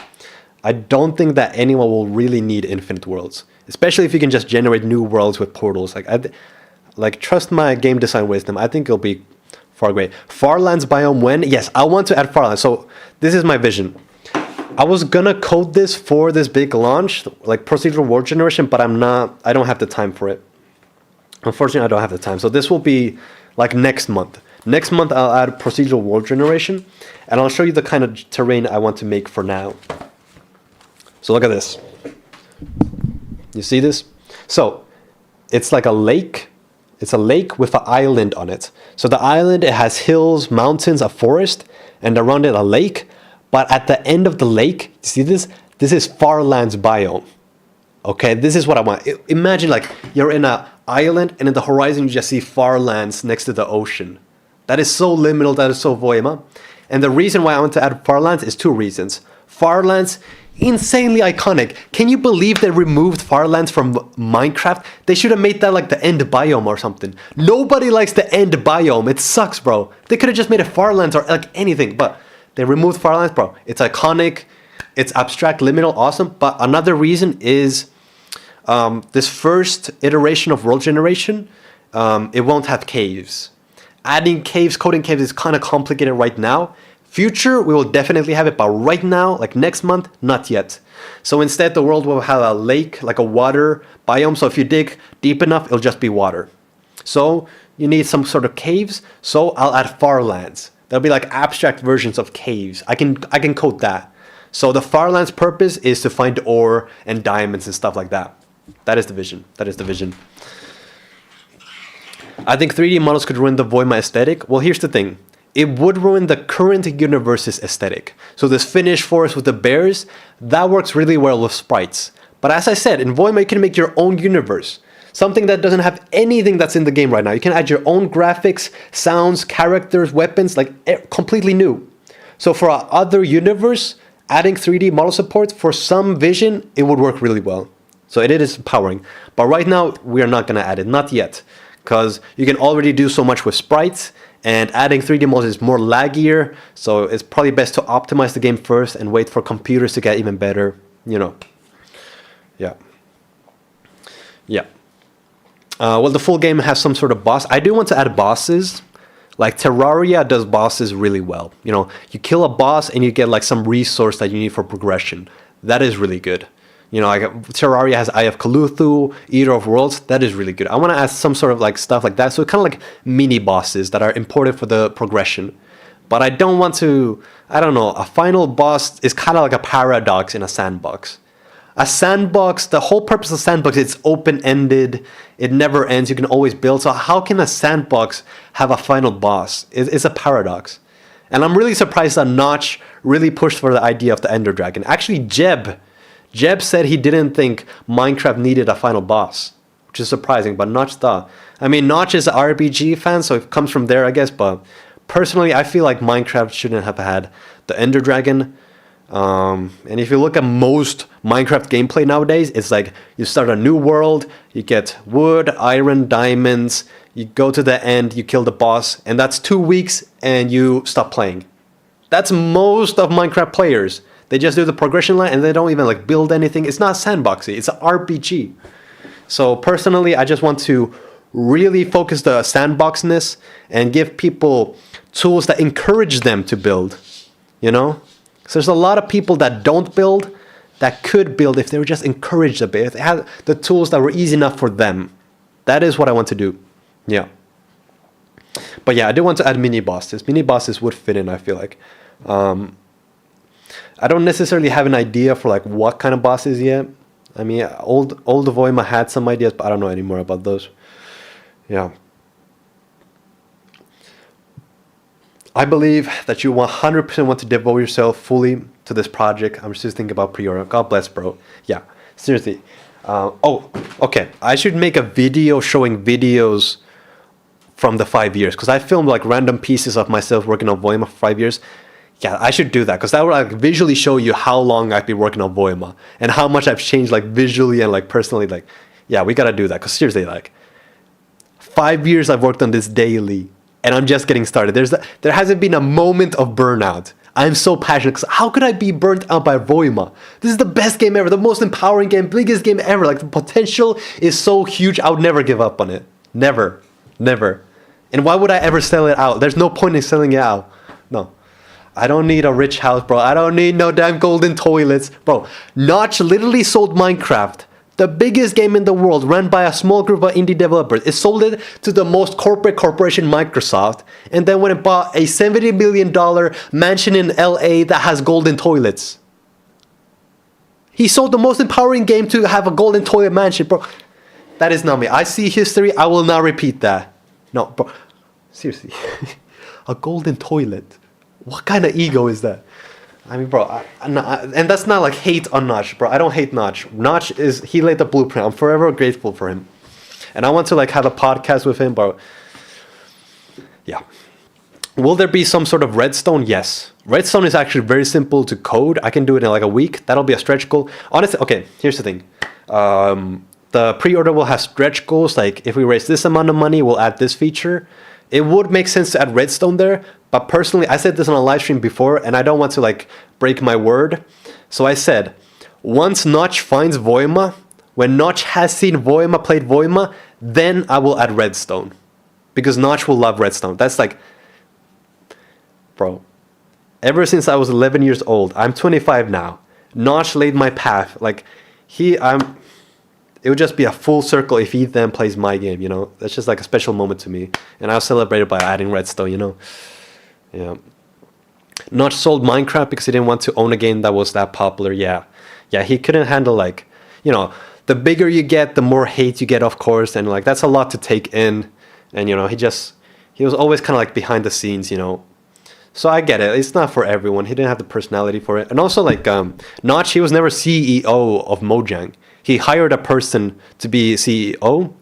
S1: I don't think that anyone will really need infinite worlds, especially if you can just generate new worlds with portals. Like trust my game design wisdom. I think it'll be far great. Farlands biome when? Yes, I want to add Farlands. So this is my vision. I was gonna code this for this big launch, like procedural world generation, but I don't have the time for it. Unfortunately, I don't have the time. So this will be like next month. Next month, I'll add procedural world generation, and I'll show you the kind of terrain I want to make for now. So look at this. You see this? So it's like a lake. It's a lake with an island on it. So the island, it has hills, mountains, a forest, and around it a lake. But at the end of the lake, you see this? This is Farlands biome. Okay, this is what I want. Imagine like you're in an island and in the horizon you just see Farlands next to the ocean. That is so liminal, that is so Voima. And the reason why I want to add Farlands is 2 reasons. Farlands, insanely iconic. Can you believe they removed Farlands from Minecraft? They should have made that like the end biome or something. Nobody likes the end biome. It sucks, bro. They could have just made a Farlands or like anything, but they removed Farlands, bro. It's iconic. It's abstract, liminal, awesome. But another reason is this first iteration of world generation, it won't have caves. Adding caves, coding caves is kind of complicated right now. Future, we will definitely have it, but right now, like next month, not yet. So instead, the world will have a lake, like a water biome. So if you dig deep enough, it'll just be water. So you need some sort of caves. So I'll add Farlands. There'll be like abstract versions of caves. I can code that. So the Farlands purpose is to find ore and diamonds and stuff like that. That is the vision. That is the vision. I think 3D models could ruin the Voima aesthetic. Well, here's the thing. It would ruin the current universe's aesthetic. So this finished forest with the bears, that works really well with sprites. But as I said, in Voima you can make your own universe. Something that doesn't have anything that's in the game right now. You can add your own graphics, sounds, characters, weapons, like completely new. So for our other universe, adding 3D model support for some vision, it would work really well. So it is empowering. But right now, we are not going to add it. Not yet. Because you can already do so much with sprites. And adding 3D models is more laggier. So it's probably best to optimize the game first and wait for computers to get even better. You know. Yeah. Yeah. Well, the full game has some sort of boss. I do want to add bosses. Like Terraria does bosses really well. You know, you kill a boss and you get like some resource that you need for progression. That is really good. You know, like Terraria has Eye of Cthulhu, Eater of Worlds. That is really good. I want to add some sort of like stuff like that. So kind of like mini bosses that are important for the progression. But I don't want to, I don't know, a final boss is kind of like a paradox in a sandbox. A sandbox, the whole purpose of sandbox, it's open-ended. It never ends. You can always build. So how can a sandbox have a final boss? It's a paradox. And I'm really surprised that Notch really pushed for the idea of the Ender Dragon. Actually, Jeb said he didn't think Minecraft needed a final boss, which is surprising, but Notch thought. I mean, Notch is an RPG fan, so it comes from there, I guess. But personally, I feel like Minecraft shouldn't have had the Ender Dragon. And if you look at most Minecraft gameplay nowadays, it's like you start a new world, you get wood, iron, diamonds, you go to the end, you kill the boss, and that's 2 weeks and you stop playing. That's most of Minecraft players. They just do the progression line and they don't even like build anything. It's not sandboxy, it's an RPG. So personally, I just want to really focus the sandboxness and give people tools that encourage them to build, you know? So there's a lot of people that don't build that could build if they were just encouraged a bit. If they had the tools that were easy enough for them. That is what I want to do. Yeah. But yeah, I do want to add mini bosses. Mini bosses would fit in, I feel like. I don't necessarily have an idea for like what kind of bosses yet. I mean, old Voima had some ideas, but I don't know anymore about those. Yeah. I believe that you 100% want to devote yourself fully to this project. I'm just thinking about pre-order. God bless, bro. Yeah, seriously. Oh, okay. I should make a video showing videos from the 5 years, because I filmed like random pieces of myself working on Voima for 5 years. Yeah, I should do that, because that would like visually show you how long I've been working on Voima and how much I've changed like visually and like personally. Like, yeah, we gotta do that, because seriously, like 5 years I've worked on this daily. And I'm just getting started. There hasn't been a moment of burnout. I'm so passionate. Because how could I be burnt out by Voima? This is the best game ever. The most empowering game. Biggest game ever. Like, the potential is so huge. I would never give up on it. Never. Never. And why would I ever sell it out? There's no point in selling it out. No. I don't need a rich house, bro. I don't need no damn golden toilets. Bro, Notch literally sold Minecraft. The biggest game in the world, run by a small group of indie developers. It sold it to the most corporate corporation, Microsoft, and then went and bought a $70 million mansion in LA that has golden toilets. He sold the most empowering game to have a golden toilet mansion, bro. That is not me. I see history. I will not repeat that. No, bro. Seriously. A golden toilet. What kind of ego is that? I mean, bro, and that's not like hate on Notch, bro. I don't hate Notch. Notch he laid the blueprint. I'm forever grateful for him. And I want to like have a podcast with him, bro. Yeah. Will there be some sort of redstone? Yes. Redstone is actually very simple to code. I can do it in like a week. That'll be a stretch goal. Honestly, okay, here's the thing. The pre-order will have stretch goals. Like if we raise this amount of money, we'll add this feature. It would make sense to add redstone there. But personally, I said this on a live stream before, and I don't want to like break my word. So I said, once Notch finds Voima, when Notch has seen Voima, played Voima, then I will add redstone. Because Notch will love redstone. That's like, bro, ever since I was 11 years old, I'm 25 now. Notch laid my path. Like, it would just be a full circle if he then plays my game, you know? That's just like a special moment to me. And I'll celebrate it by adding redstone, you know? Yeah. Notch sold Minecraft because he didn't want to own a game that was that popular. Yeah. Yeah, he couldn't handle, like, you know, the bigger you get, the more hate you get, of course. And, like, that's a lot to take in. And, you know, he was always kind of, like, behind the scenes, you know? So I get it. It's not for everyone. He didn't have the personality for it. And also, like, Notch, he was never CEO of Mojang. He hired a person to be CEO,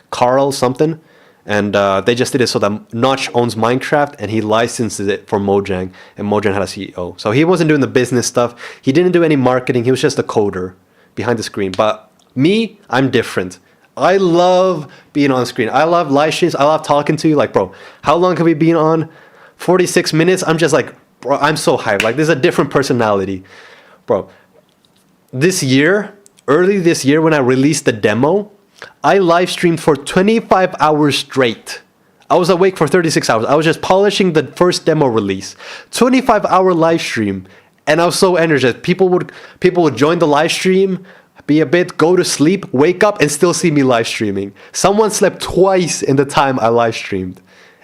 S1: Carl something. And they just did it so that Notch owns Minecraft and he licenses it for Mojang. And Mojang had a CEO. So he wasn't doing the business stuff. He didn't do any marketing. He was just a coder behind the screen. But me, I'm different. I love being on screen. I love live streams. I love talking to you. Like, bro, how long have we been on? 46 minutes. I'm just like, bro, I'm so hyped. Like, there's a different personality. Bro, early this year when I released the demo, I live streamed for 25 hours straight. I was awake for 36 hours. I was just polishing the first demo release. 25-hour live stream. And I was so energized. People would join the live stream, be a bit, go to sleep, wake up, and still see me live streaming. Someone slept twice in the time I live streamed.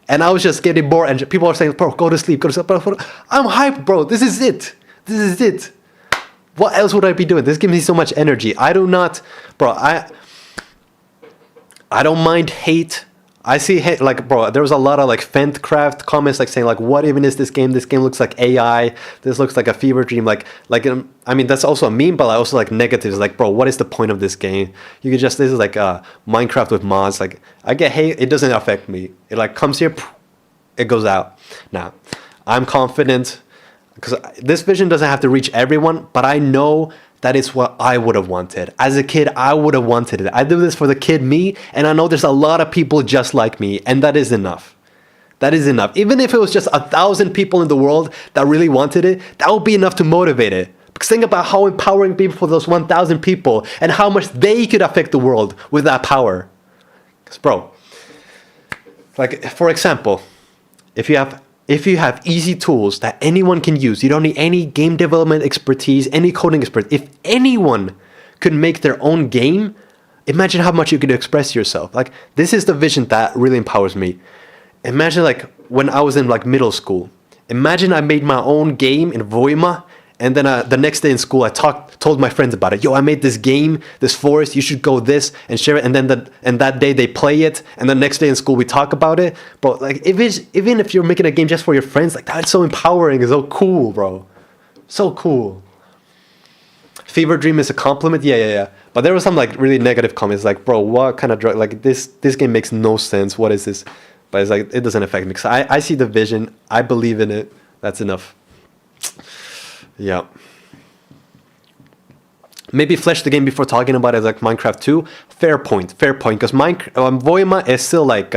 S1: And I was just getting bored, and people are saying, bro, go to sleep, go to sleep. I'm hyped, bro. This is it. This is it. What else would I be doing? This gives me so much energy. I don't mind hate. I see hate, like, bro, there was a lot of, like, Fentcraft comments, like, saying, like, what even is this game? This game looks like AI. This looks like a fever dream. I mean, that's also a meme, but I also, like, negatives. Like, bro, what is the point of this game? You could just, this is, like, Minecraft with mods. Like, I get hate. It doesn't affect me. It, like, comes here, it goes out. Now, I'm confident, because this vision doesn't have to reach everyone, but I know that is what I would have wanted. As a kid, I would have wanted it. I do this for the kid me, and I know there's a lot of people just like me, and that is enough. That is enough. Even if it was just 1,000 people in the world that really wanted it, that would be enough to motivate it. Because think about how empowering people for those 1,000 people, and how much they could affect the world with that power. Because, bro, like, for example, if you have easy tools that anyone can use, you don't need any game development expertise, any coding expertise. If anyone could make their own game, imagine how much you could express yourself. Like, this is the vision that really empowers me. Imagine, like, when I was in, like, middle school. Imagine I made my own game in Voima, and then the next day in school, I told my friends about it. Yo, I made this game, this forest, you should go this and share it. And then that day they play it. And the next day in school, we talk about it. Bro, like, even if you're making a game just for your friends, like, that's so empowering. It's so cool, bro. So cool. Fever dream is a compliment. Yeah. But there were some, like, really negative comments. Like, bro, what kind of drug? Like, this game makes no sense. What is this? But it's like, it doesn't affect me. Because I see the vision. I believe in it. That's enough. Yeah. Maybe flesh the game before talking about it, like Minecraft 2. Fair point. Because Voima is still, like,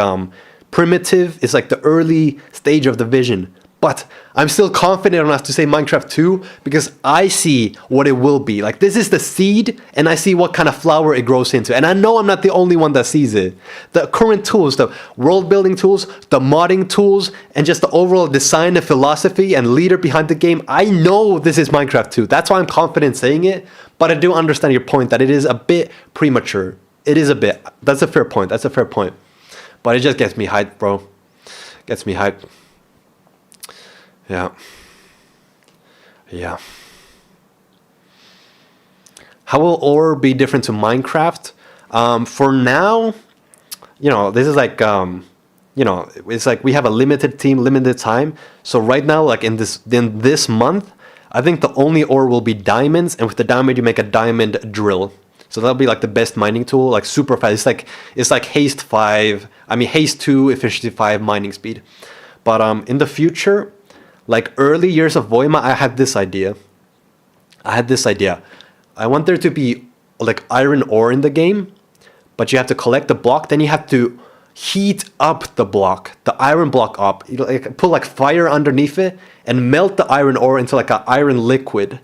S1: primitive. It's like the early stage of the vision. But I'm still confident enough to say Minecraft 2 because I see what it will be. Like, this is the seed, and I see what kind of flower it grows into. And I know I'm not the only one that sees it. The current tools, the world-building tools, the modding tools, and just the overall design and philosophy and leader behind the game, I know this is Minecraft 2. That's why I'm confident saying it. But I do understand your point that it is a bit premature. It is a bit. That's a fair point. But it just gets me hyped, bro. Gets me hyped. Yeah. How will ore be different to Minecraft? For now, you know, this is like, you know, it's like we have a limited team, limited time. So right now, like in this month, I think the only ore will be diamonds, and with the diamond you make a diamond drill. So that'll be like the best mining tool, like super fast. It's like haste 2, efficiency 5, mining speed. But in the future, like early years of Voima, I had this idea. I want there to be like iron ore in the game, but you have to collect the block. Then you have to heat up the block, the iron block up. You like put like fire underneath it and melt the iron ore into like an iron liquid.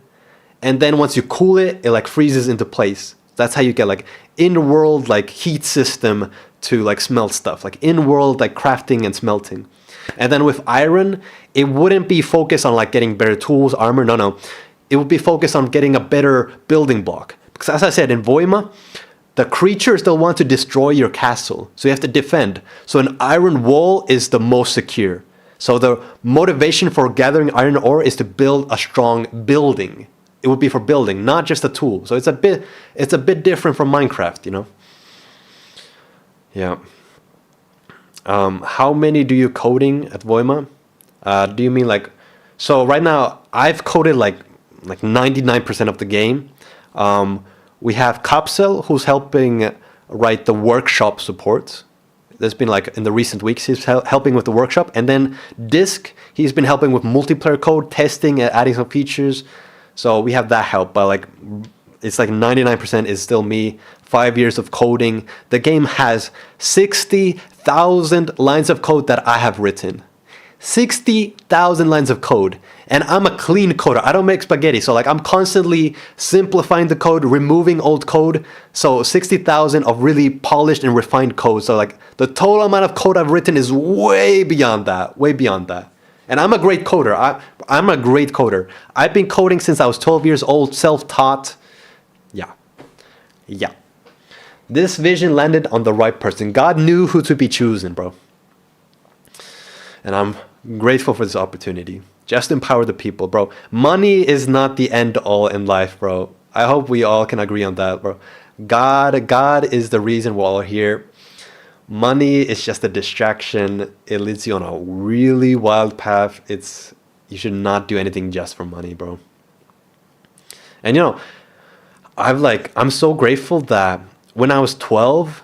S1: And then once you cool it, it like freezes into place. That's how you get like in-world like heat system to like smelt stuff, like in-world like crafting and smelting. And then with iron, it wouldn't be focused on like getting better tools, armor. No. It would be focused on getting a better building block. Because as I said, in Voima, the creatures still want to destroy your castle. So you have to defend. So an iron wall is the most secure. So the motivation for gathering iron ore is to build a strong building. It would be for building, not just a tool. So it's a bit different from Minecraft, you know? Yeah. How many do you coding at Voima? Do you mean like... So right now, I've coded like 99% of the game. We have Kapsel, who's helping write the workshop support. There's been like in the recent weeks, he's helping with the workshop. And then Disc, he's been helping with multiplayer code, testing, adding some features. So we have that help, but like it's like 99% is still me. 5 years of coding. The game has 60,000 lines of code that I have written. 60,000 lines of code. And I'm a clean coder. I don't make spaghetti. So like I'm constantly simplifying the code, removing old code. So 60,000 of really polished and refined code. So like the total amount of code I've written is way beyond that. Way beyond that. And I'm a great coder. I'm a great coder. I've been coding since I was 12 years old, self-taught. Yeah. This vision landed on the right person. God knew who to be choosing, bro. And I'm grateful for this opportunity. Just empower the people, bro. Money is not the end all in life, bro. I hope we all can agree on that, bro. God is the reason we're all here. Money is just a distraction. It leads you on a really wild path. You should not do anything just for money, bro. And you know, I'm so grateful that when I was 12,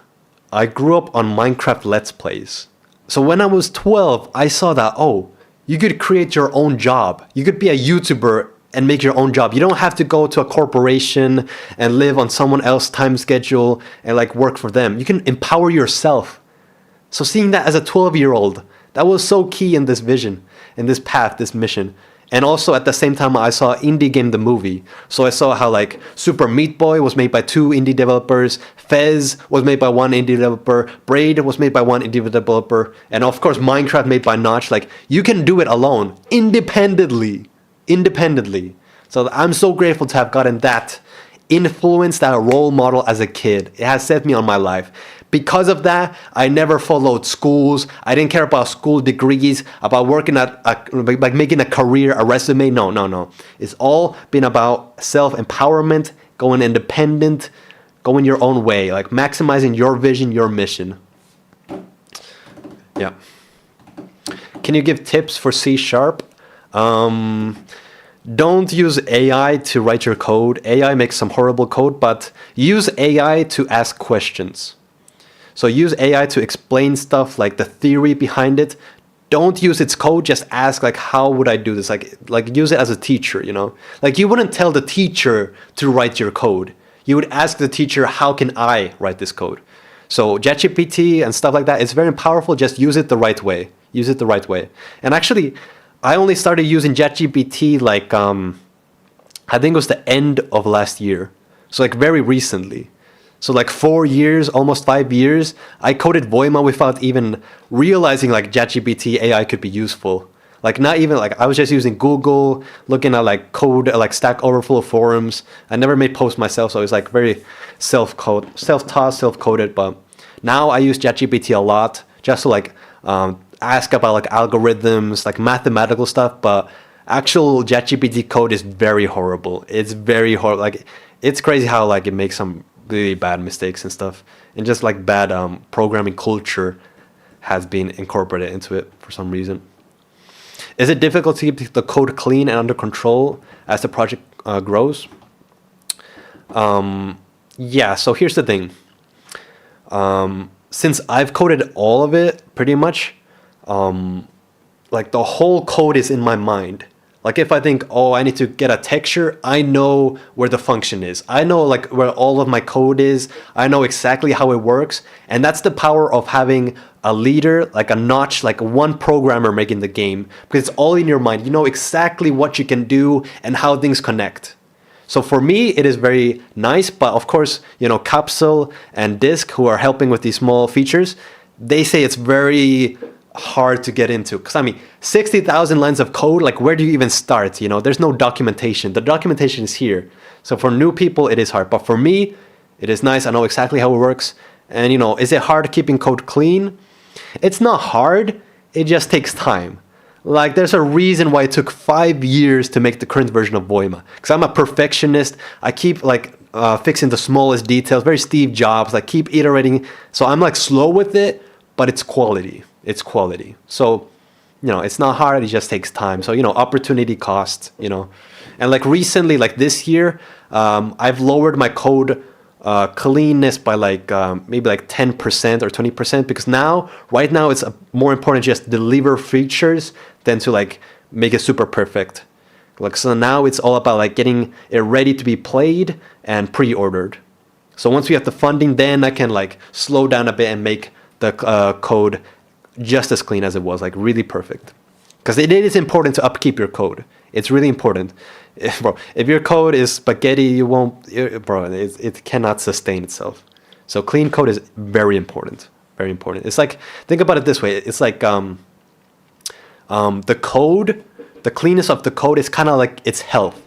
S1: I grew up on Minecraft Let's Plays. So when I was 12, I saw that, you could create your own job. You could be a YouTuber and make your own job. You don't have to go to a corporation and live on someone else's time schedule and like work for them. You can empower yourself. So seeing that as a 12-year-old, that was so key in this vision, in this path, this mission. And also at the same time, I saw Indie Game the movie. So I saw how like Super Meat Boy was made by 2 indie developers, Fez was made by 1 indie developer, Braid was made by 1 indie developer, and of course Minecraft made by Notch. Like you can do it alone, independently. So I'm so grateful to have gotten that influence, that role model as a kid. It has set me on my life. Because of that, I never followed schools. I didn't care about school degrees, about working at like making a career, a resume. No. It's all been about self-empowerment, going independent, going your own way, like maximizing your vision, your mission. Yeah. Can you give tips for C#? Don't use AI to write your code. AI makes some horrible code, but use AI to ask questions. So use AI to explain stuff like the theory behind it. Don't use its code, just ask like, how would I do this? Like use it as a teacher, you know? Like you wouldn't tell the teacher to write your code. You would ask the teacher, how can I write this code? So ChatGPT and stuff like that, it's very powerful. Just use it the right way. Use it the right way. And actually, I only started using ChatGPT like, I think it was the end of last year. So like very recently. So like 4 years, almost 5 years, I coded Voima without even realizing like ChatGPT AI could be useful. Like not even like, I was just using Google, looking at like code, like Stack Overflow forums. I never made posts myself, so it was like very self-taught, self-coded. But now I use ChatGPT a lot just to like ask about like algorithms, like mathematical stuff. But actual ChatGPT code is very horrible. It's very horrible. Like it's crazy how like it makes some really bad mistakes and stuff, and just like bad programming culture has been incorporated into it for some reason. Is it difficult to keep the code clean and under control as the project grows? Yeah, so here's the thing. Since I've coded all of it pretty much, like the whole code is in my mind. Like if I think, oh, I need to get a texture, I know where the function is. I know like where all of my code is. I know exactly how it works. And that's the power of having a leader, like a notch, like one programmer making the game, because it's all in your mind. You know exactly what you can do and how things connect. So for me, it is very nice. But of course, you know, Capsule and Disk, who are helping with these small features, they say it's very hard to get into, because I mean 60,000 lines of code, like where do you even start? You know, there's no documentation. The documentation is here. So for new people it is hard, but for me it is nice. I know exactly how it works. And you know, is it hard keeping code clean? It's not hard, it just takes time. Like there's a reason why it took 5 years to make the current version of Voima, because I'm a perfectionist. I keep like fixing the smallest details, very Steve Jobs, like keep iterating. So I'm like slow with it, but it's quality. It's quality. So, you know, it's not hard. It just takes time. So, you know, opportunity cost, you know, and like recently, like this year, I've lowered my code cleanness by like maybe like 10% or 20%, because now, right now, it's more important to just deliver features than to like make it super perfect. Like, so now it's all about like getting it ready to be played and pre-ordered. So once we have the funding, then I can like slow down a bit and make the code just as clean as it was, like really perfect. Because it is important to upkeep your code. It's really important. Bro, if your code is spaghetti, you won't, bro, it cannot sustain itself. So clean code is very important. Very important. It's like, think about it this way. It's like the code, the cleanness of the code is kind of like its health.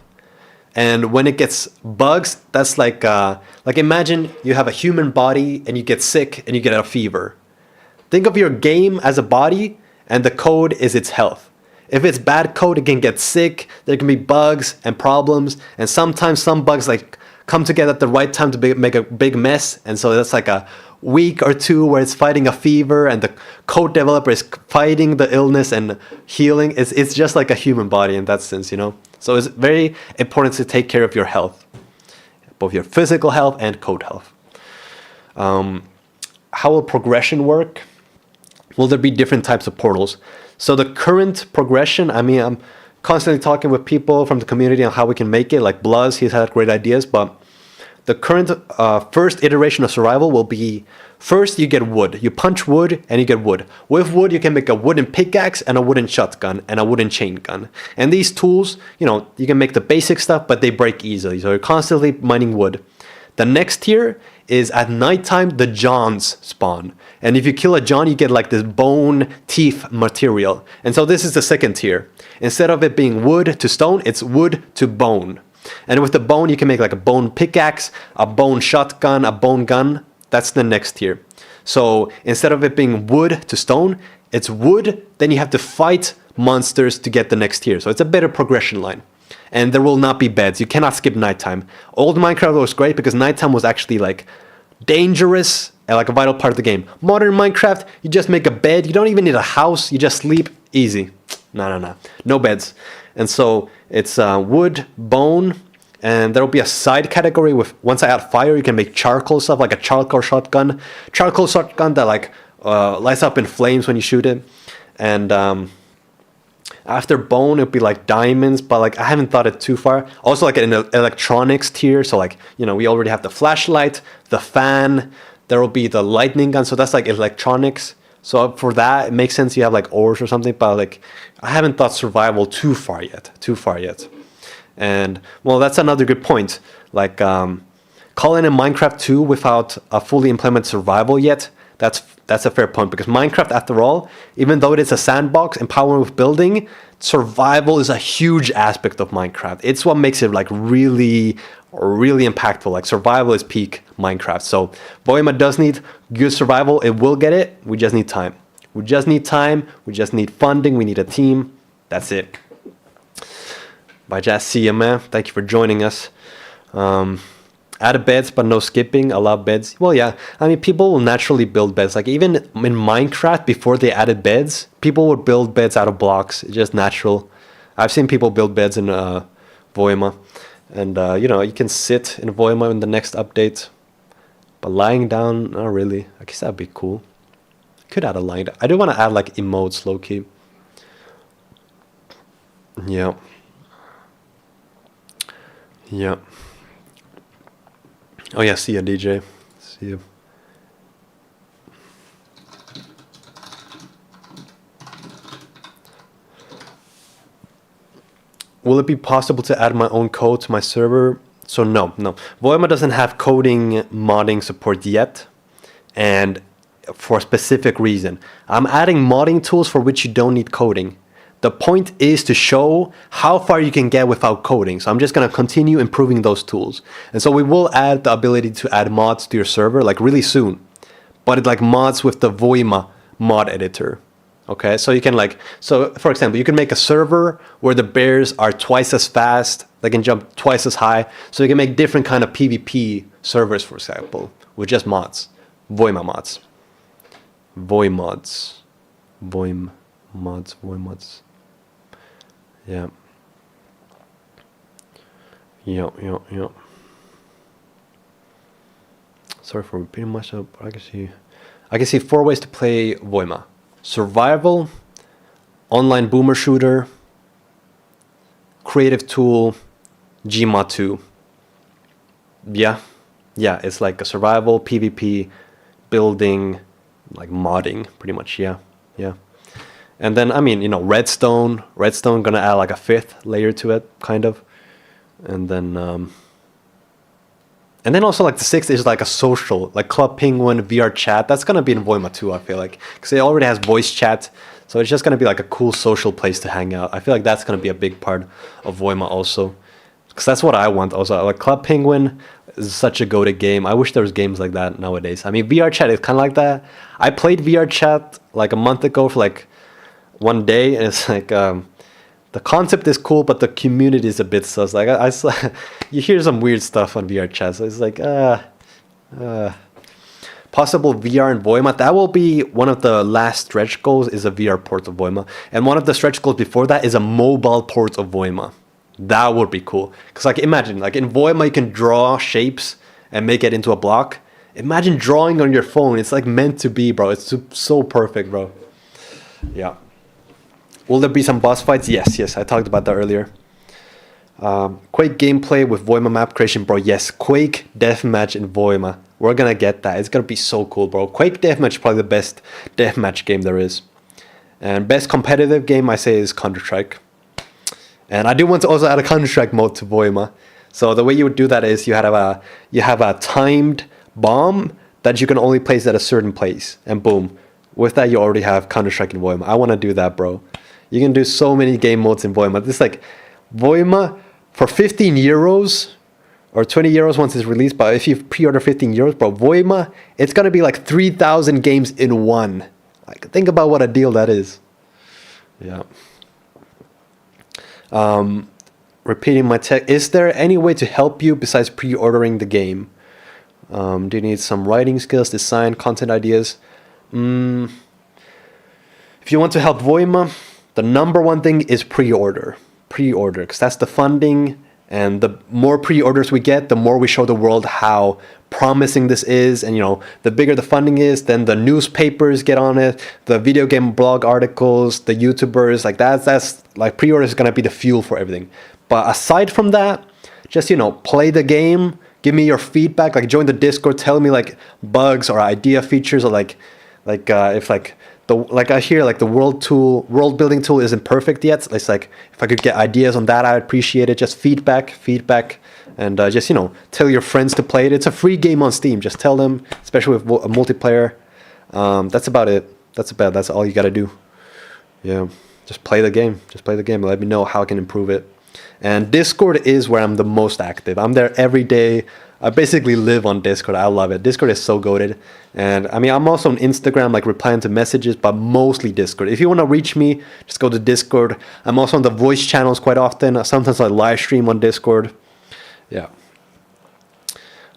S1: And when it gets bugs, that's like imagine you have a human body and you get sick and you get a fever. Think of your game as a body, and the code is its health. If it's bad code, it can get sick. There can be bugs and problems, and sometimes some bugs like come together at the right time to make a big mess. And so that's like a week or two where it's fighting a fever, and the code developer is fighting the illness and healing. It's just like a human body in that sense, you know. So it's very important to take care of your health, both your physical health and code health. How will progression work? Will there be different types of portals? So the current progression, I mean, I'm constantly talking with people from the community on how we can make it. Like Bluz, he's had great ideas, but the current first iteration of survival will be, first you get wood. You punch wood and you get wood. With wood, you can make a wooden pickaxe and a wooden shotgun and a wooden chain gun. And these tools, you know, you can make the basic stuff, but they break easily. So you're constantly mining wood. The next tier is at nighttime, the Johns spawn. And if you kill a John, you get like this bone teeth material. And so this is the second tier. Instead of it being wood to stone, it's wood to bone. And with the bone, you can make like a bone pickaxe, a bone shotgun, a bone gun. That's the next tier. So instead of it being wood to stone, it's wood. Then you have to fight monsters to get the next tier. So it's a better progression line. And there will not be beds. You cannot skip nighttime. Old Minecraft was great because nighttime was actually like dangerous and like a vital part of the game. Modern Minecraft, you just make a bed. You don't even need a house. You just sleep easy. No beds. And so it's wood, bone, and there will be a side category with, once I add fire, you can make charcoal stuff, like a charcoal shotgun. Charcoal shotgun that like lights up in flames when you shoot it. And after bone, it'd be like diamonds, but like I haven't thought it too far. Also like an electronics tier. So like, you know, we already have the flashlight, the fan, there will be the lightning gun. So that's like electronics. So for that, it makes sense you have like ores or something, but like I haven't thought survival too far yet. And well, that's another good point. Like calling it Minecraft 2 without a fully implemented survival yet, that's a fair point, because Minecraft, after all, even though it is a sandbox empowering with building, survival is a huge aspect of Minecraft. It's what makes it like really impactful. Like survival is peak Minecraft. So Voima does need good survival. It will get it. We just need time. We just need funding. We need a team. That's it. Bye, Jazz. See you, man. Thank you for joining us. Add beds, but no skipping. Allow beds. Well, yeah. I mean, people will naturally build beds. Like even in Minecraft, before they added beds, people would build beds out of blocks. It's just natural. I've seen people build beds in Voima. And, you know, you can sit in Voima in the next update. But lying down, not really. I guess that'd be cool. Could add a lying down. I do want to add like emotes, low-key. Yeah. Yeah. Oh yeah, see ya, DJ. See you. Will it be possible to add my own code to my server? So no. Voima doesn't have coding modding support yet, and for a specific reason. I'm adding modding tools for which you don't need coding. The point is to show how far you can get without coding. So I'm just going to continue improving those tools. And so we will add the ability to add mods to your server like really soon. But it's like mods with the Voima mod editor. Okay, so you can so for example, you can make a server where the bears are twice as fast, they can jump twice as high. So you can make different kind of PvP servers, for example, with just mods. Voima mods. Voimods. Voimods. Yeah. Yeah. Sorry for repeating myself, but I can see 4 ways to play Voima. Survival, online boomer shooter, creative tool, Gmod 2. Yeah, it's like a survival, PvP, building, like modding, pretty much. Yeah. And then Redstone gonna add like a 5th layer to it, kind of. And then also like the 6th is like a social, like Club Penguin VR chat. That's gonna be in Voima too, I feel like, because it already has voice chat. So it's just gonna be like a cool social place to hang out. I feel like that's gonna be a big part of Voima also, because that's what I want also. Like Club Penguin is such a goated game. I wish there was games like that nowadays. I mean, VR chat is kind of like that. I played VR chat like a month ago for like one day, and it's like the concept is cool, but the community is a bit sus. Like you hear some weird stuff on VR chat, so it's like possible VR in Voima. That will be one of the last stretch goals, is a VR port of Voima, and one of the stretch goals before that is a mobile port of Voima. That would be cool, because like imagine like in Voima you can draw shapes and make it into a block. Imagine drawing on your phone. It's like meant to be, bro. It's so perfect, bro. Yeah. Will there be some boss fights? Yes. I talked about that earlier. Quake gameplay with Voima map creation, bro. Yes, Quake deathmatch in Voima. We're gonna get that. It's gonna be so cool, bro. Quake deathmatch is probably the best deathmatch game there is. And best competitive game, I say, is Counter-Strike. And I do want to also add a Counter-Strike mode to Voima. So the way you would do that is you have a timed bomb that you can only place at a certain place, and boom, with that you already have Counter-Strike in Voima. I want to do that, bro. You can do so many game modes in Voima. This like Voima for 15 euros or 20 euros once it's released. But if you pre-order 15 euros, bro, Voima, it's gonna be like 3,000 games in one. Like, think about what a deal that is. Yeah. Repeating my text. Is there any way to help you besides pre-ordering the game? Do you need some writing skills, design, content ideas? If you want to help Voima, the number one thing is pre-order, because that's the funding, and the more pre-orders we get, the more we show the world how promising this is. And the bigger the funding is, then the newspapers get on it, the video game blog articles, the YouTubers, like that's like pre-order is gonna be the fuel for everything. But aside from that, just play the game, give me your feedback, like join the Discord, tell me like bugs or idea features, or if I hear like the world building tool isn't perfect yet. It's like if I could get ideas on that, I'd appreciate it. Just feedback, and just tell your friends to play it. It's a free game on Steam. Just tell them, especially with a multiplayer. That's about it. That's all you gotta do. Yeah, just play the game. Let me know how I can improve it. And Discord is where I'm the most active. I'm there every day. I basically live on Discord. I love it. Discord is so goated. And I mean, I'm also on Instagram, like replying to messages, but mostly Discord. If you want to reach me, just go to Discord. I'm also on the voice channels quite often. Sometimes I live stream on Discord. Yeah.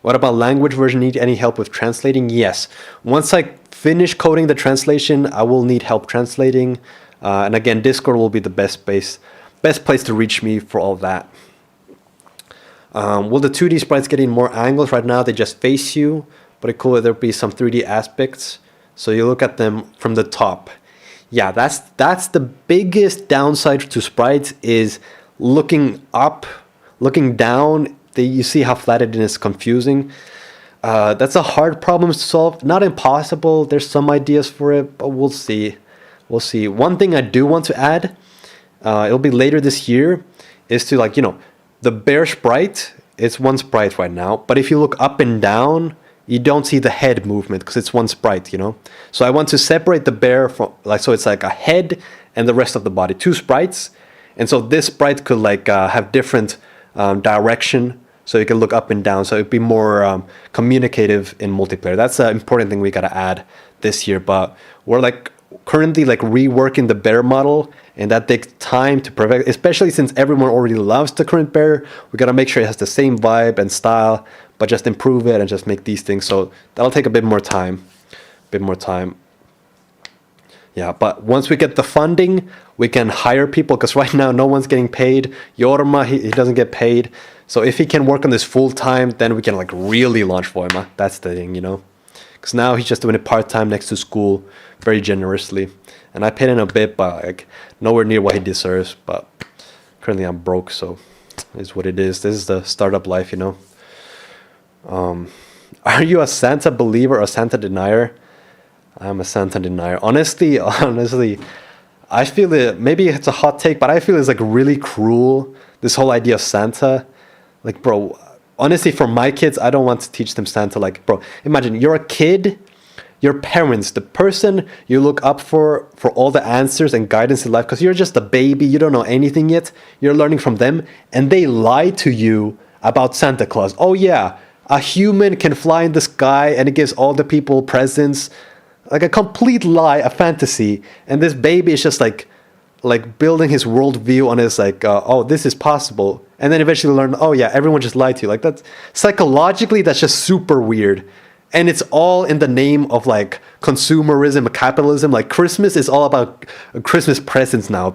S1: What about language version? Need any help with translating? Yes. Once I finish coding the translation, I will need help translating. And again, Discord will be the best place to reach me for all that. Will the 2D sprites getting more angles? Right now they just face you, but it's cool that there'll be some 3D aspects. So you look at them from the top. Yeah, that's the biggest downside to sprites is looking up, looking down. You see how flat it is confusing. That's a hard problem to solve. Not impossible. There's some ideas for it, but we'll see. We'll see. One thing I do want to add, it'll be later this year, is to like, the bear sprite, it's one sprite right now. But if you look up and down, you don't see the head movement because it's one sprite, So I want to separate the bear from so it's like a head and the rest of the body, two sprites. And so this sprite could like have different direction, so you can look up and down. So it'd be more communicative in multiplayer. That's an important thing we gotta add this year. But we're like currently like reworking the bear model, and that takes time to perfect, especially since everyone already loves the current bear. We gotta make sure it has the same vibe and style, but just improve it and just make these things. So that'll take a bit more time. Yeah, but once we get the funding, we can hire people, because right now no one's getting paid. Jorma, he doesn't get paid. So if he can work on this full time, then we can like really launch Voima. That's the thing, because now he's just doing it part-time next to school very generously. And I paid him a bit, but like nowhere near what he deserves. But currently I'm broke, so it's what it is. This is the startup life, Are you a Santa believer or a Santa denier? I'm a Santa denier. Honestly, I feel it, maybe it's a hot take, but I feel it's like really cruel, this whole idea of Santa. Like, bro, honestly, for my kids, I don't want to teach them Santa. Like, bro, imagine you're a kid, your parents, the person you look up for all the answers and guidance in life, because you're just a baby, you don't know anything yet, you're learning from them, and they lie to you about Santa Claus. Oh yeah, a human can fly in the sky and it gives all the people presents. Like a complete lie, a fantasy. And this baby is just like building his worldview on his like, oh, this is possible. And then eventually learn, oh yeah, everyone just lied to you. Like that's psychologically, that's just super weird. And it's all in the name of like consumerism, capitalism. Like Christmas is all about Christmas presents now.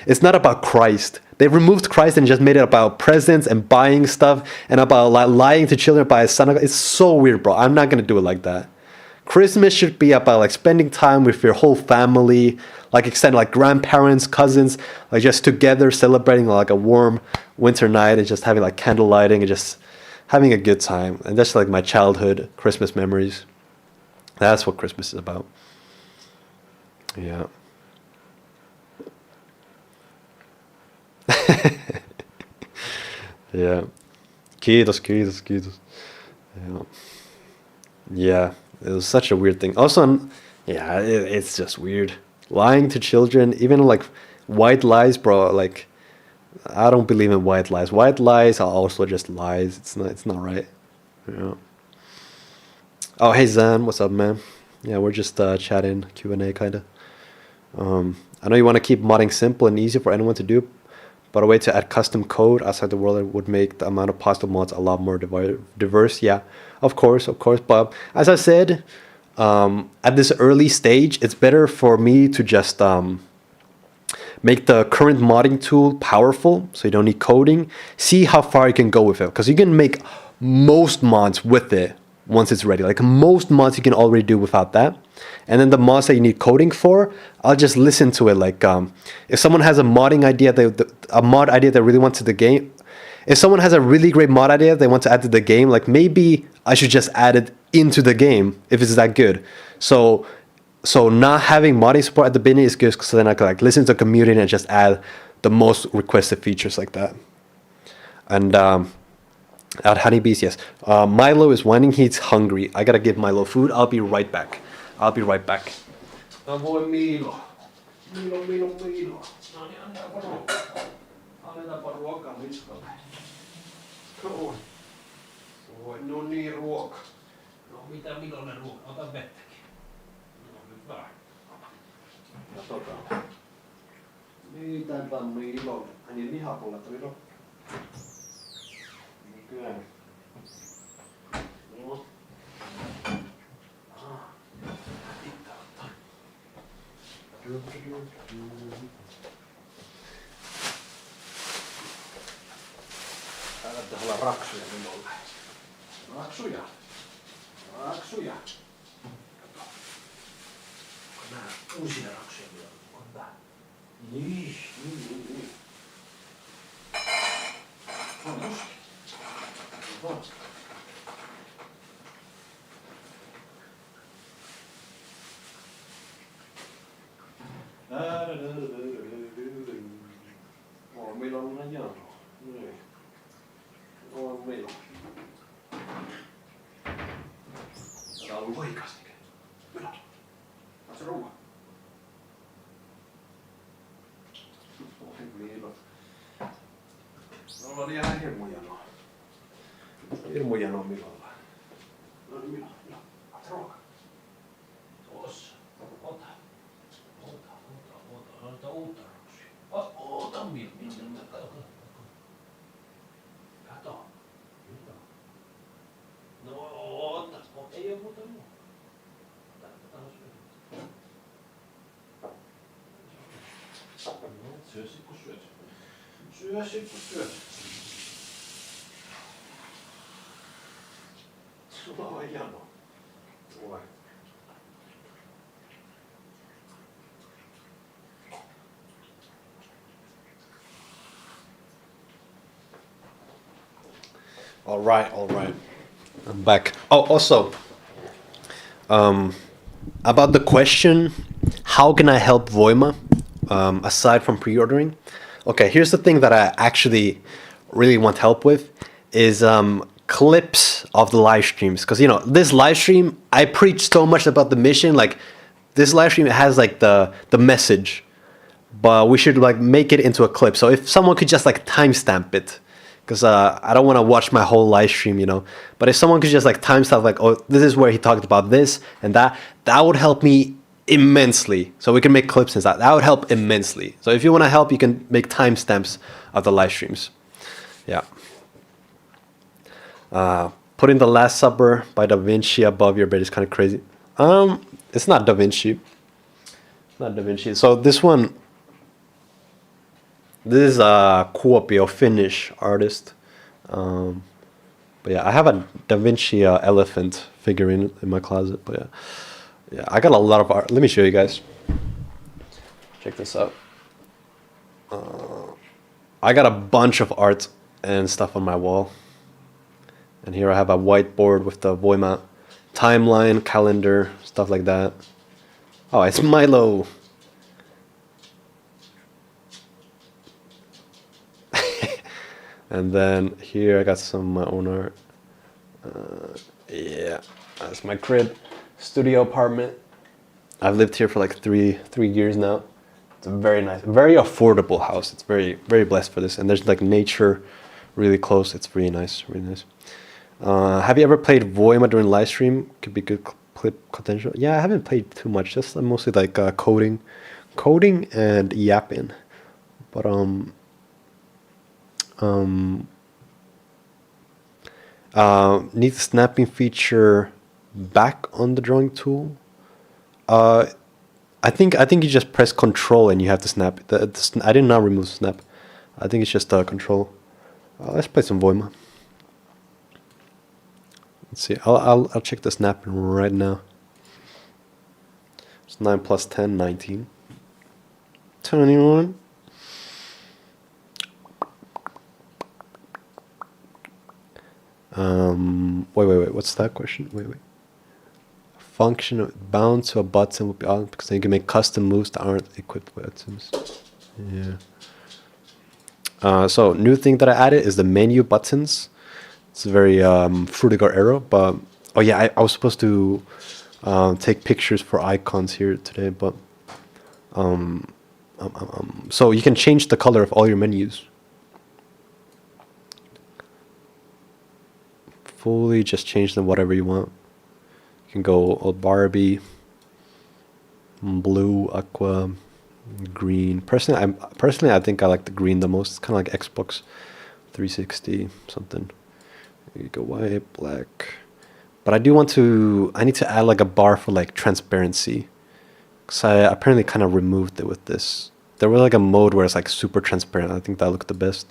S1: It's not about Christ. They removed Christ and just made it about presents and buying stuff and about like lying to children by a son. It's so weird, bro. I'm not gonna do it like that. Christmas should be about like spending time with your whole family, like extended like grandparents, cousins, like just together celebrating like a warm winter night and just having like candle lighting and just having a good time. And that's like my childhood Christmas memories. That's what Christmas is about. Yeah. Yeah. Kiitos. Yeah. Yeah. It was such a weird thing. Also, yeah, it's just weird. Lying to children, even like white lies, bro. Like, I don't believe in white lies. White lies are also just lies. It's not right. Yeah. Oh, hey Zan, what's up, man? Yeah, we're just chatting, Q&A kind of. I know you want to keep modding simple and easy for anyone to do, but a way to add custom code outside the world would make the amount of possible mods a lot more diverse. Yeah, of course. But as I said, at this early stage, it's better for me to just make the current modding tool powerful, so you don't need coding. See how far you can go with it, because you can make most mods with it once it's ready. Like most mods you can already do without that. And then the mods that you need coding for, I'll just listen to it. Like if someone has a modding idea, a mod idea they really want to the game. If someone has a really great mod idea they want to add to the game, like maybe I should just add it into the game if it's that good. So not having modding support at the beginning is good, because then I can like listen to the community and just add the most requested features like that. And at Honeybees, yes. Milo is whining, he's hungry. I gotta give Milo food. I'll be right back. Voi Milo. Milo. No niin, annetaanpa ruokaa Miskalle. No niin, ruoka. No mitä Milonen ruoka? Ota vettäkin. No hyvä. Katsotaan. Mitäpä Milo? Niin lihapullat Milo. Kyllä. No. Täällä pitää olla raksuja minulle. Raksuja. Kato. Onko nää uusia raksuja minulle? Niin. Meillä on ihan jano. Niin. On meillä. Tää on loikasti. Mennään. Oot ruuan? Oi miinot. Ollaan ihan hirmu janoa. Hirmu janoa milloin. No niin milloin. Oot ruoka? Tuossa. Ota. Ota uutta roksia. Ota milloin. Kato. No ota. Ei oo muuta muu. Syö sit kun syöt. Syö sit kun syöt. Sulla on jano. Oi. All right. I'm back. Oh, also, about the question, how can I help Voima, aside from pre-ordering? Okay, here's the thing that I actually really want help with is clips of the live streams. Because, you know, this live stream, I preach so much about the mission. Like, this live stream has, like, the message. But we should, like, make it into a clip. So if someone could just, like, timestamp it. Because I don't want to watch my whole live stream, you know. But if someone could just like timestamp, like, oh, this is where he talked about this and that would help me immensely. So we can make clips and that would help immensely. So if you want to help, you can make timestamps of the live streams. Yeah. Putting The Last Supper by Da Vinci above your bed is kind of crazy. It's not Da Vinci. It's not Da Vinci. So this one. This is a Kuopio Finnish artist. But yeah, I have a Da Vinci elephant figurine in my closet. But yeah, I got a lot of art. Let me show you guys. Check this out. I got a bunch of art and stuff on my wall. And here I have a whiteboard with the Voima timeline, calendar, stuff like that. Oh, it's Milo. And then here I got some of my own art. Yeah, that's my crib, studio apartment. I've lived here for like three years now. It's a very nice, very affordable house. It's very blessed for this. And there's like nature really close. It's really nice, really nice. Have you ever played Voima during live stream? Could be good clip potential. Yeah, I haven't played too much. Just mostly like coding and yapping. But need the snapping feature back on the drawing tool. I think you just press Control and you have to snap. I did not remove snap. I think it's just Control. Let's play some Voima. Let's see. I'll check the snapping right now. It's 9 plus 10, 19. 21. Wait. What's that question? Wait. Function of bound to a button would be on because then you can make custom moves that aren't equipped with buttons. Yeah. So new thing that I added is the menu buttons. It's a very Fruitigar arrow, but oh yeah, I was supposed to take pictures for icons here today, but so you can change the color of all your menus. Fully just change them whatever you want. You can go old Barbie, blue, aqua, green. Personally, I think I like the green the most. It's kind of like Xbox 360 something. You go white, black. But I need to add like a bar for like transparency. Because I apparently kind of removed it with this. There was like a mode where it's like super transparent. I think that looked the best.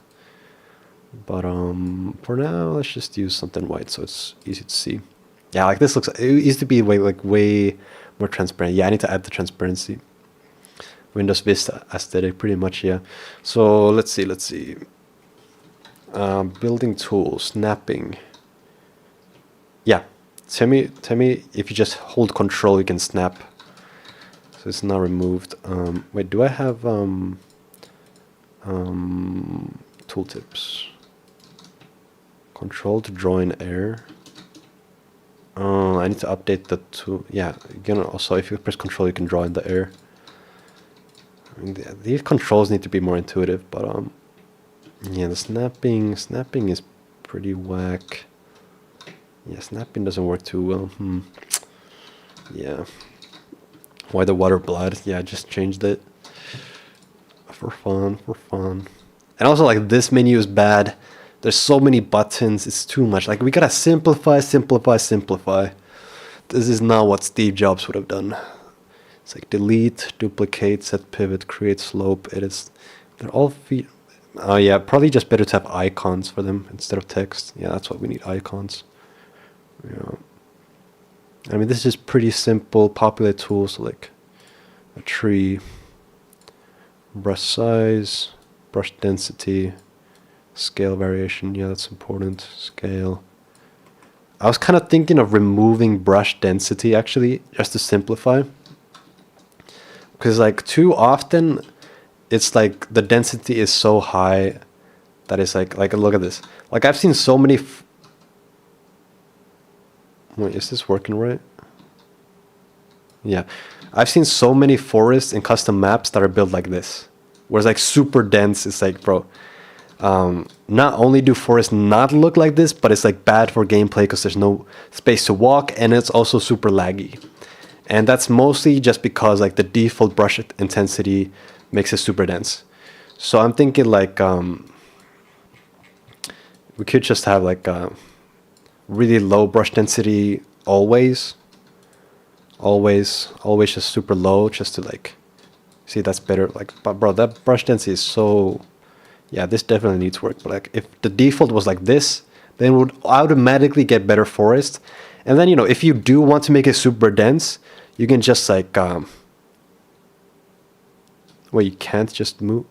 S1: But for now, let's just use something white so it's easy to see. Yeah, like this looks. It used to be way more transparent. Yeah, I need to add the transparency. Windows Vista aesthetic, pretty much, yeah. So let's see. Building tools, snapping. Yeah, tell me if you just hold control, you can snap. So it's not removed. Wait, do I have tooltips? Control to draw in air. I need to update the tool. Yeah, you can also, if you press control, you can draw in the air. I mean, these controls need to be more intuitive, but yeah, the snapping is pretty whack. Yeah, snapping doesn't work too well. Yeah. Why the water blood? Yeah, I just changed it for fun. And also, like, this menu is bad. There's so many buttons. It's too much. Like, we gotta simplify. This is not what Steve Jobs would have done. It's like delete, duplicate, set pivot, create slope. They're all oh yeah, probably just better to have icons for them instead of text. Yeah, that's what we need, icons. Yeah. I mean, this is pretty simple. Populate tools, like a tree, brush size, brush density, scale variation. Yeah, that's important. Scale. I was kind of thinking of removing brush density, actually, just to simplify. Because, like, too often, it's like the density is so high that it's like look at this. Like, I've seen so many... Wait, is this working right? Yeah. I've seen so many forests in custom maps that are built like this. Where it's like super dense. It's like, bro... not only do forests not look like this, but it's like bad for gameplay because there's no space to walk, and it's also super laggy. And that's mostly just because like the default brush intensity makes it super dense. So I'm thinking like we could just have like really low brush density always just super low, just to like see, that's better. Like, but bro, that brush density is so... Yeah, this definitely needs work. But like, if the default was like this, then it would automatically get better forest. And then, you know, if you do want to make it super dense, you can just like... Well, you can't just move.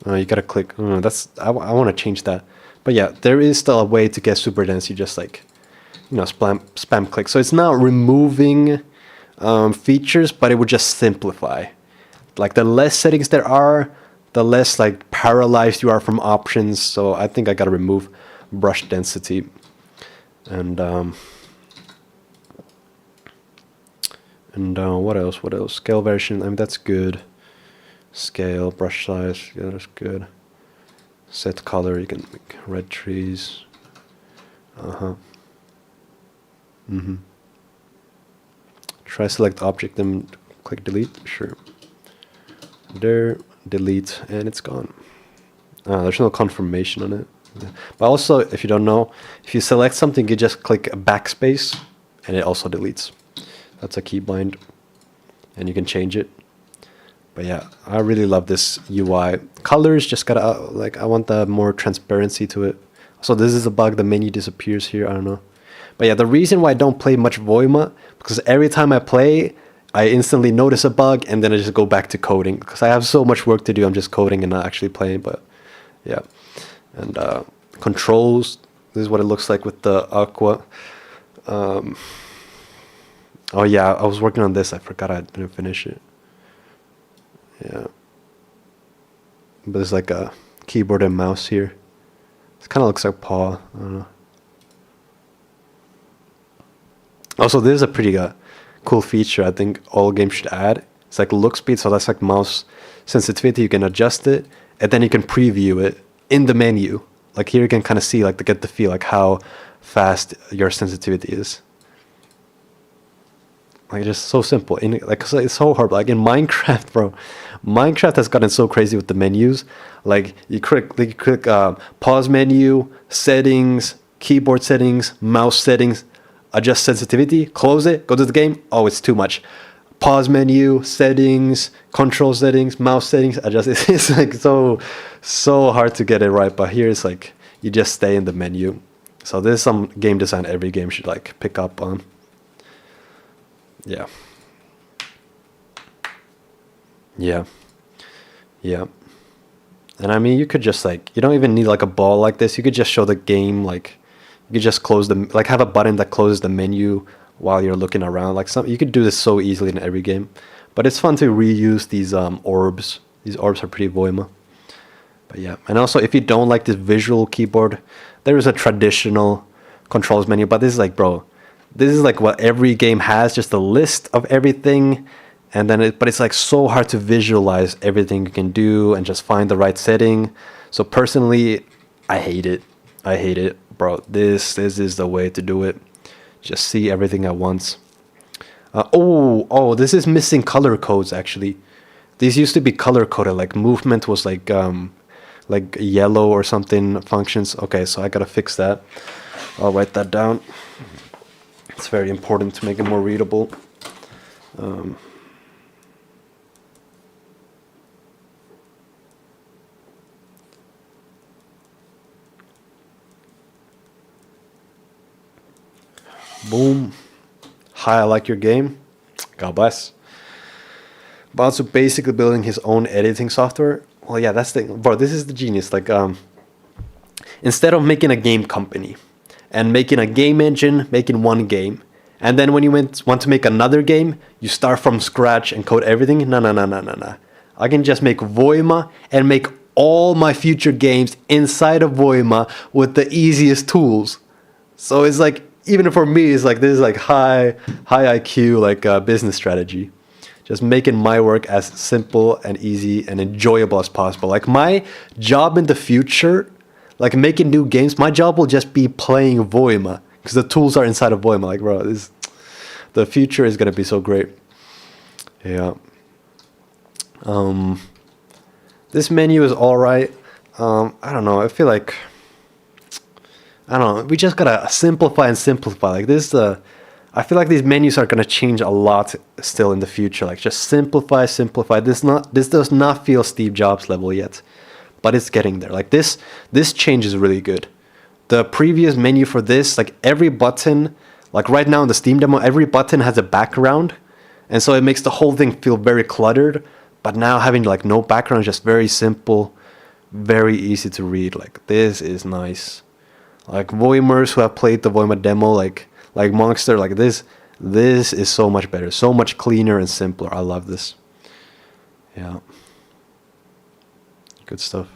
S1: You gotta click. I want to change that. But yeah, there is still a way to get super dense. You just like, you know, spam click. So it's not removing features, but it would just simplify. Like, the less settings there are, the less like paralyzed you are from options. So I think I gotta remove brush density. And what else? Scale variation. I mean, that's good. Scale, brush size. Yeah, that's good. Set color. You can make red trees. Try select object, then click delete. Sure. There. Delete, and it's gone. There's no confirmation on it. Yeah. But also, if you don't know, if you select something, you just click backspace, and it also deletes. That's a keybind, and you can change it. But yeah, I really love this UI. Colors just gotta like, I want the more transparency to it. So this is a bug. The menu disappears here. I don't know. But yeah, the reason why I don't play much Voima, because every time I play, I instantly notice a bug, and then I just go back to coding because I have so much work to do. I'm just coding and not actually playing. But yeah, and controls. This is what it looks like with the Aqua. Oh yeah, I was working on this. I forgot I didn't finish it. Yeah, but there's like a keyboard and mouse here. It kind of looks like paw. I don't know. Also, this is a pretty cool feature I think all games should add. It's like look speed, so that's like mouse sensitivity. You can adjust it, and then you can preview it in the menu. Like here you can kind of see, like, to get the feel like how fast your sensitivity is. Like, just so simple. Like, it's so hard. Like in Minecraft, bro, Minecraft has gotten so crazy with the menus. Like you click pause menu, settings, keyboard settings, mouse settings, adjust sensitivity, close it, go to the game. Oh, it's too much. Pause menu, settings, control settings, mouse settings, adjust. It's like so hard to get it right. But here it's like you just stay in the menu. So there's some game design every game should like pick up on. Yeah. Yeah. Yeah. And I mean, you could just like, you don't even need like a ball like this. You could just show the game, like, you could just close the, like, have a button that closes the menu while you're looking around. Like, you could do this so easily in every game. But it's fun to reuse these orbs. These orbs are pretty Voima. But yeah, and also if you don't like this visual keyboard, there is a traditional controls menu. But this is like, bro, this is like what every game has, just a list of everything. And then but it's like so hard to visualize everything you can do and just find the right setting. So personally, I hate it. I hate it, bro. This is the way to do it. Just see everything at once. Oh, this is missing color codes actually. These used to be color coded. Like movement was like yellow or something functions. Okay, so I gotta fix that. I'll write that down. It's very important to make it more readable. Boom. Hi, I like your game. God bless. But also basically building his own editing software. Well, yeah, that's the thing. Bro, this is the genius. Like, instead of making a game company and making a game engine, making one game, and then when you want to make another game, you start from scratch and code everything. No. I can just make Voima and make all my future games inside of Voima with the easiest tools. So it's like, even for me, it's like, this is like high IQ, like business strategy. Just making my work as simple and easy and enjoyable as possible. Like my job in the future, like making new games, my job will just be playing Voima because the tools are inside of Voima. Like, bro, the future is gonna be so great. Yeah. This menu is all right. I don't know. I feel like, I don't know. We just gotta simplify and simplify. Like this, I feel like these menus are gonna change a lot still in the future. Like just simplify. This does not feel Steve Jobs level yet, but it's getting there. Like this change is really good. The previous menu for this, like every button, like right now in the Steam demo, every button has a background, and so it makes the whole thing feel very cluttered. But now having like no background, just very simple, very easy to read. Like this is nice. Like Voimers who have played the Voima demo, like Monster, like this is so much better, so much cleaner and simpler. I love this. Yeah. Good stuff.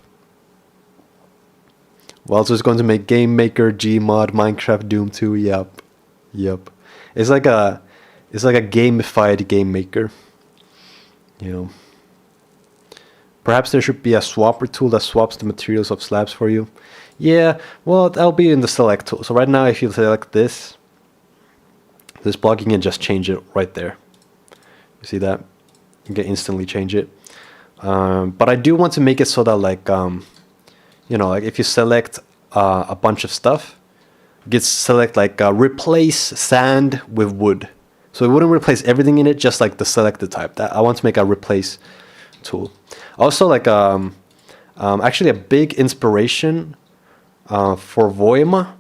S1: We're also just going to make Game Maker, Gmod, Minecraft, Doom 2. Yep. It's like a gamified Game Maker. You know. Perhaps there should be a swapper tool that swaps the materials of slabs for you. Yeah, well, that'll be in the select tool. So right now, if you select this block, you can just change it right there. You see that? You can instantly change it. But I do want to make it so that, like, you know, like if you select a bunch of stuff, you can select like replace sand with wood. So it wouldn't replace everything in it, just like the selected type. That I want to make a replace tool. Also, like, actually a big inspiration for Voima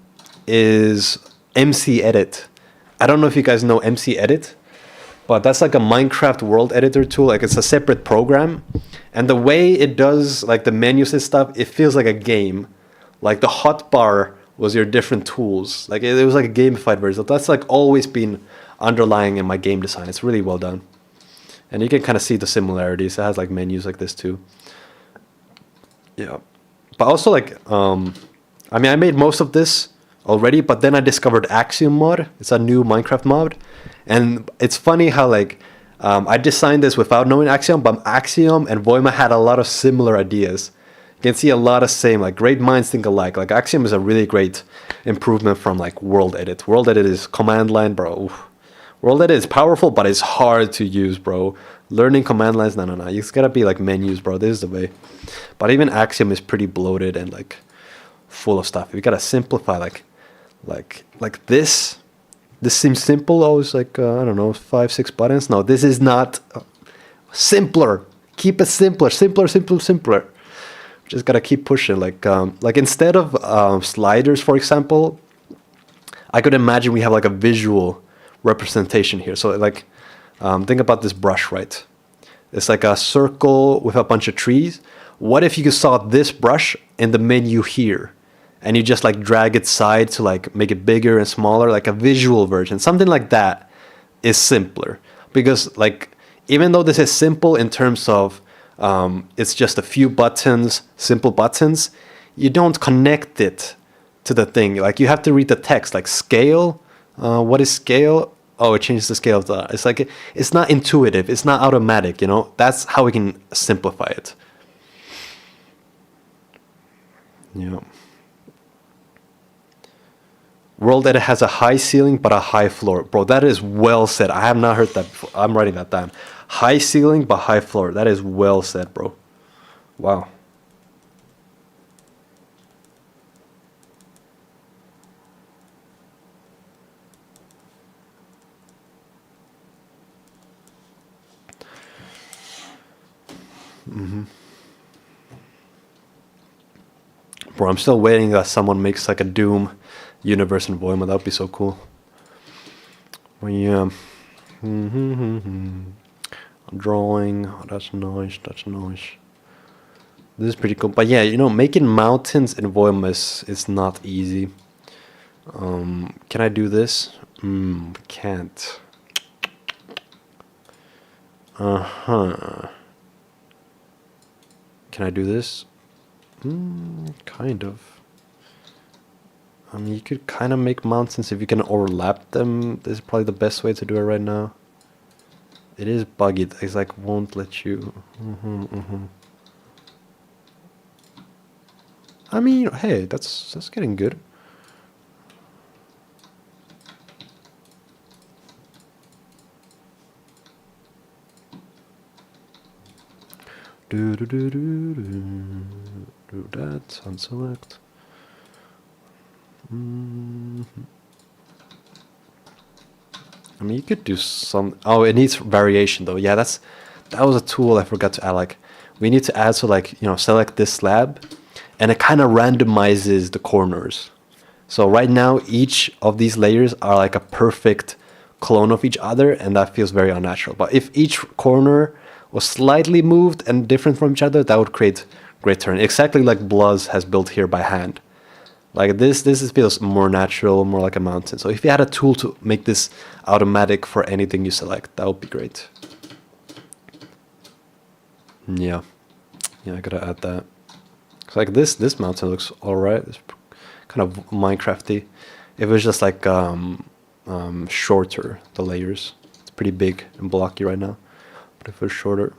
S1: is MC Edit. I don't know if you guys know MC Edit, but that's like a Minecraft world editor tool. Like it's a separate program, and the way it does like the menus and stuff, it feels like a game. Like the hotbar was your different tools. Like it was like a gamified version. That's like always been underlying in my game design. It's really well done. And you can kind of see the similarities. It has like menus like this too. Yeah. But also like, I mean, I made most of this already, but then I discovered Axiom mod. It's a new Minecraft mod. And it's funny how like, I designed this without knowing Axiom, but Axiom and Voima had a lot of similar ideas. You can see a lot of same, like great minds think alike. Like Axiom is a really great improvement from like World Edit. World Edit is command line, bro. Oof. World Edit is powerful, but it's hard to use, bro. Learning command lines, no. You just gotta be like menus, bro. This is the way. But even Axiom is pretty bloated and like full of stuff. We gotta simplify, like this. This seems simple. Oh, it's like I don't know, 5-6 buttons. No, this is not simpler. Keep it simpler. Just gotta keep pushing. Like instead of sliders, for example, I could imagine we have like a visual representation here. So like think about this brush, right? It's like a circle with a bunch of trees. What if you saw this brush in the menu here, and you just like drag its side to like make it bigger and smaller, like a visual version? Something like that is simpler, because like even though this is simple in terms of it's just a few buttons, simple buttons, you don't connect it to the thing. Like you have to read the text, like scale. What is scale? Oh, it changes the scale of the. It's like it's not intuitive. It's not automatic. You know, that's how we can simplify it. Yeah. World that has a high ceiling but a high floor. Bro, that is well said. I have not heard that before. I'm writing that down. High ceiling but high floor. That is well said, bro. Wow. Bro, I'm still waiting that someone makes like a Doom universe in Voima. That would be so cool. Well, yeah. Drawing. Oh, that's nice. That's nice. This is pretty cool. But yeah, you know, making mountains in Voima is not easy. Can I do this? Can't. Uh-huh. Can I do this? Kind of. I mean, you could kind of make mountains if you can overlap them. This is probably the best way to do it right now. It is buggy. It's like won't let you. I mean, hey, that's getting good. Do that, unselect. I mean, you could do some. Oh, it needs variation though. Yeah, that was a tool I forgot to add. Like, we need to add, so like, you know, select this slab, and it kind of randomizes the corners. So right now, each of these layers are like a perfect clone of each other, and that feels very unnatural. But if each corner was slightly moved and different from each other, that would create great turn. Exactly like Bluz has built here by hand. Like this feels more natural, more like a mountain. So if you had a tool to make this automatic for anything you select, that would be great. Yeah, I gotta add that. So like this mountain looks alright. It's kind of Minecrafty. If it was just like shorter, the layers. It's pretty big and blocky right now. But if it was shorter.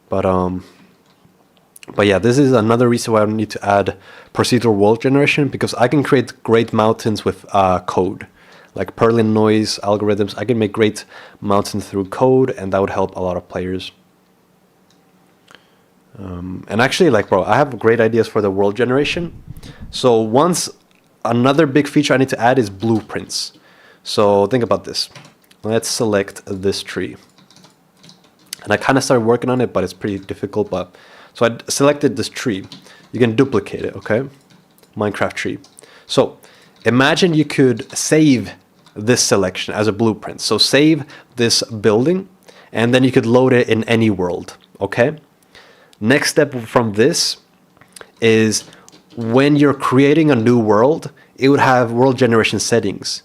S1: But yeah, this is another reason why I need to add procedural world generation, because I can create great mountains with code. Like Perlin noise algorithms, I can make great mountains through code, and that would help a lot of players. And actually, like, bro, I have great ideas for the world generation. So another big feature I need to add is blueprints. So think about this. Let's select this tree. And I kind of started working on it, but it's pretty difficult. So I selected this tree. You can duplicate it, okay? Minecraft tree. So imagine you could save this selection as a blueprint. So save this building, and then you could load it in any world, okay? Next step from this is when you're creating a new world, it would have world generation settings.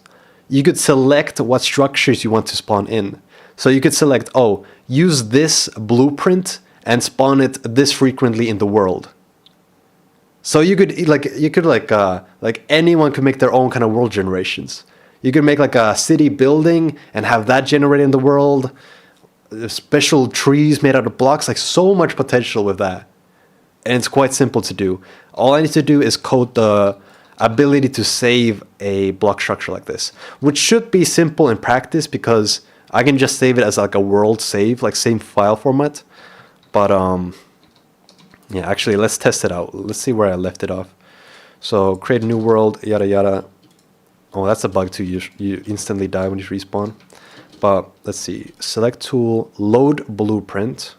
S1: You could select what structures you want to spawn in. So you could select, oh, use this blueprint and spawn it this frequently in the world. So you could like anyone could make their own kind of world generations. You could make like a city building and have that generated in the world. Special trees made out of blocks, like so much potential with that. And it's quite simple to do. All I need to do is code the ability to save a block structure like this, which should be simple in practice because I can just save it as like a world save, like same file format. But yeah, actually, let's test it out. Let's see where I left it off. So create a new world, yada yada. Oh, that's a bug too. You instantly die when you respawn. But let's see. Select tool, load blueprint.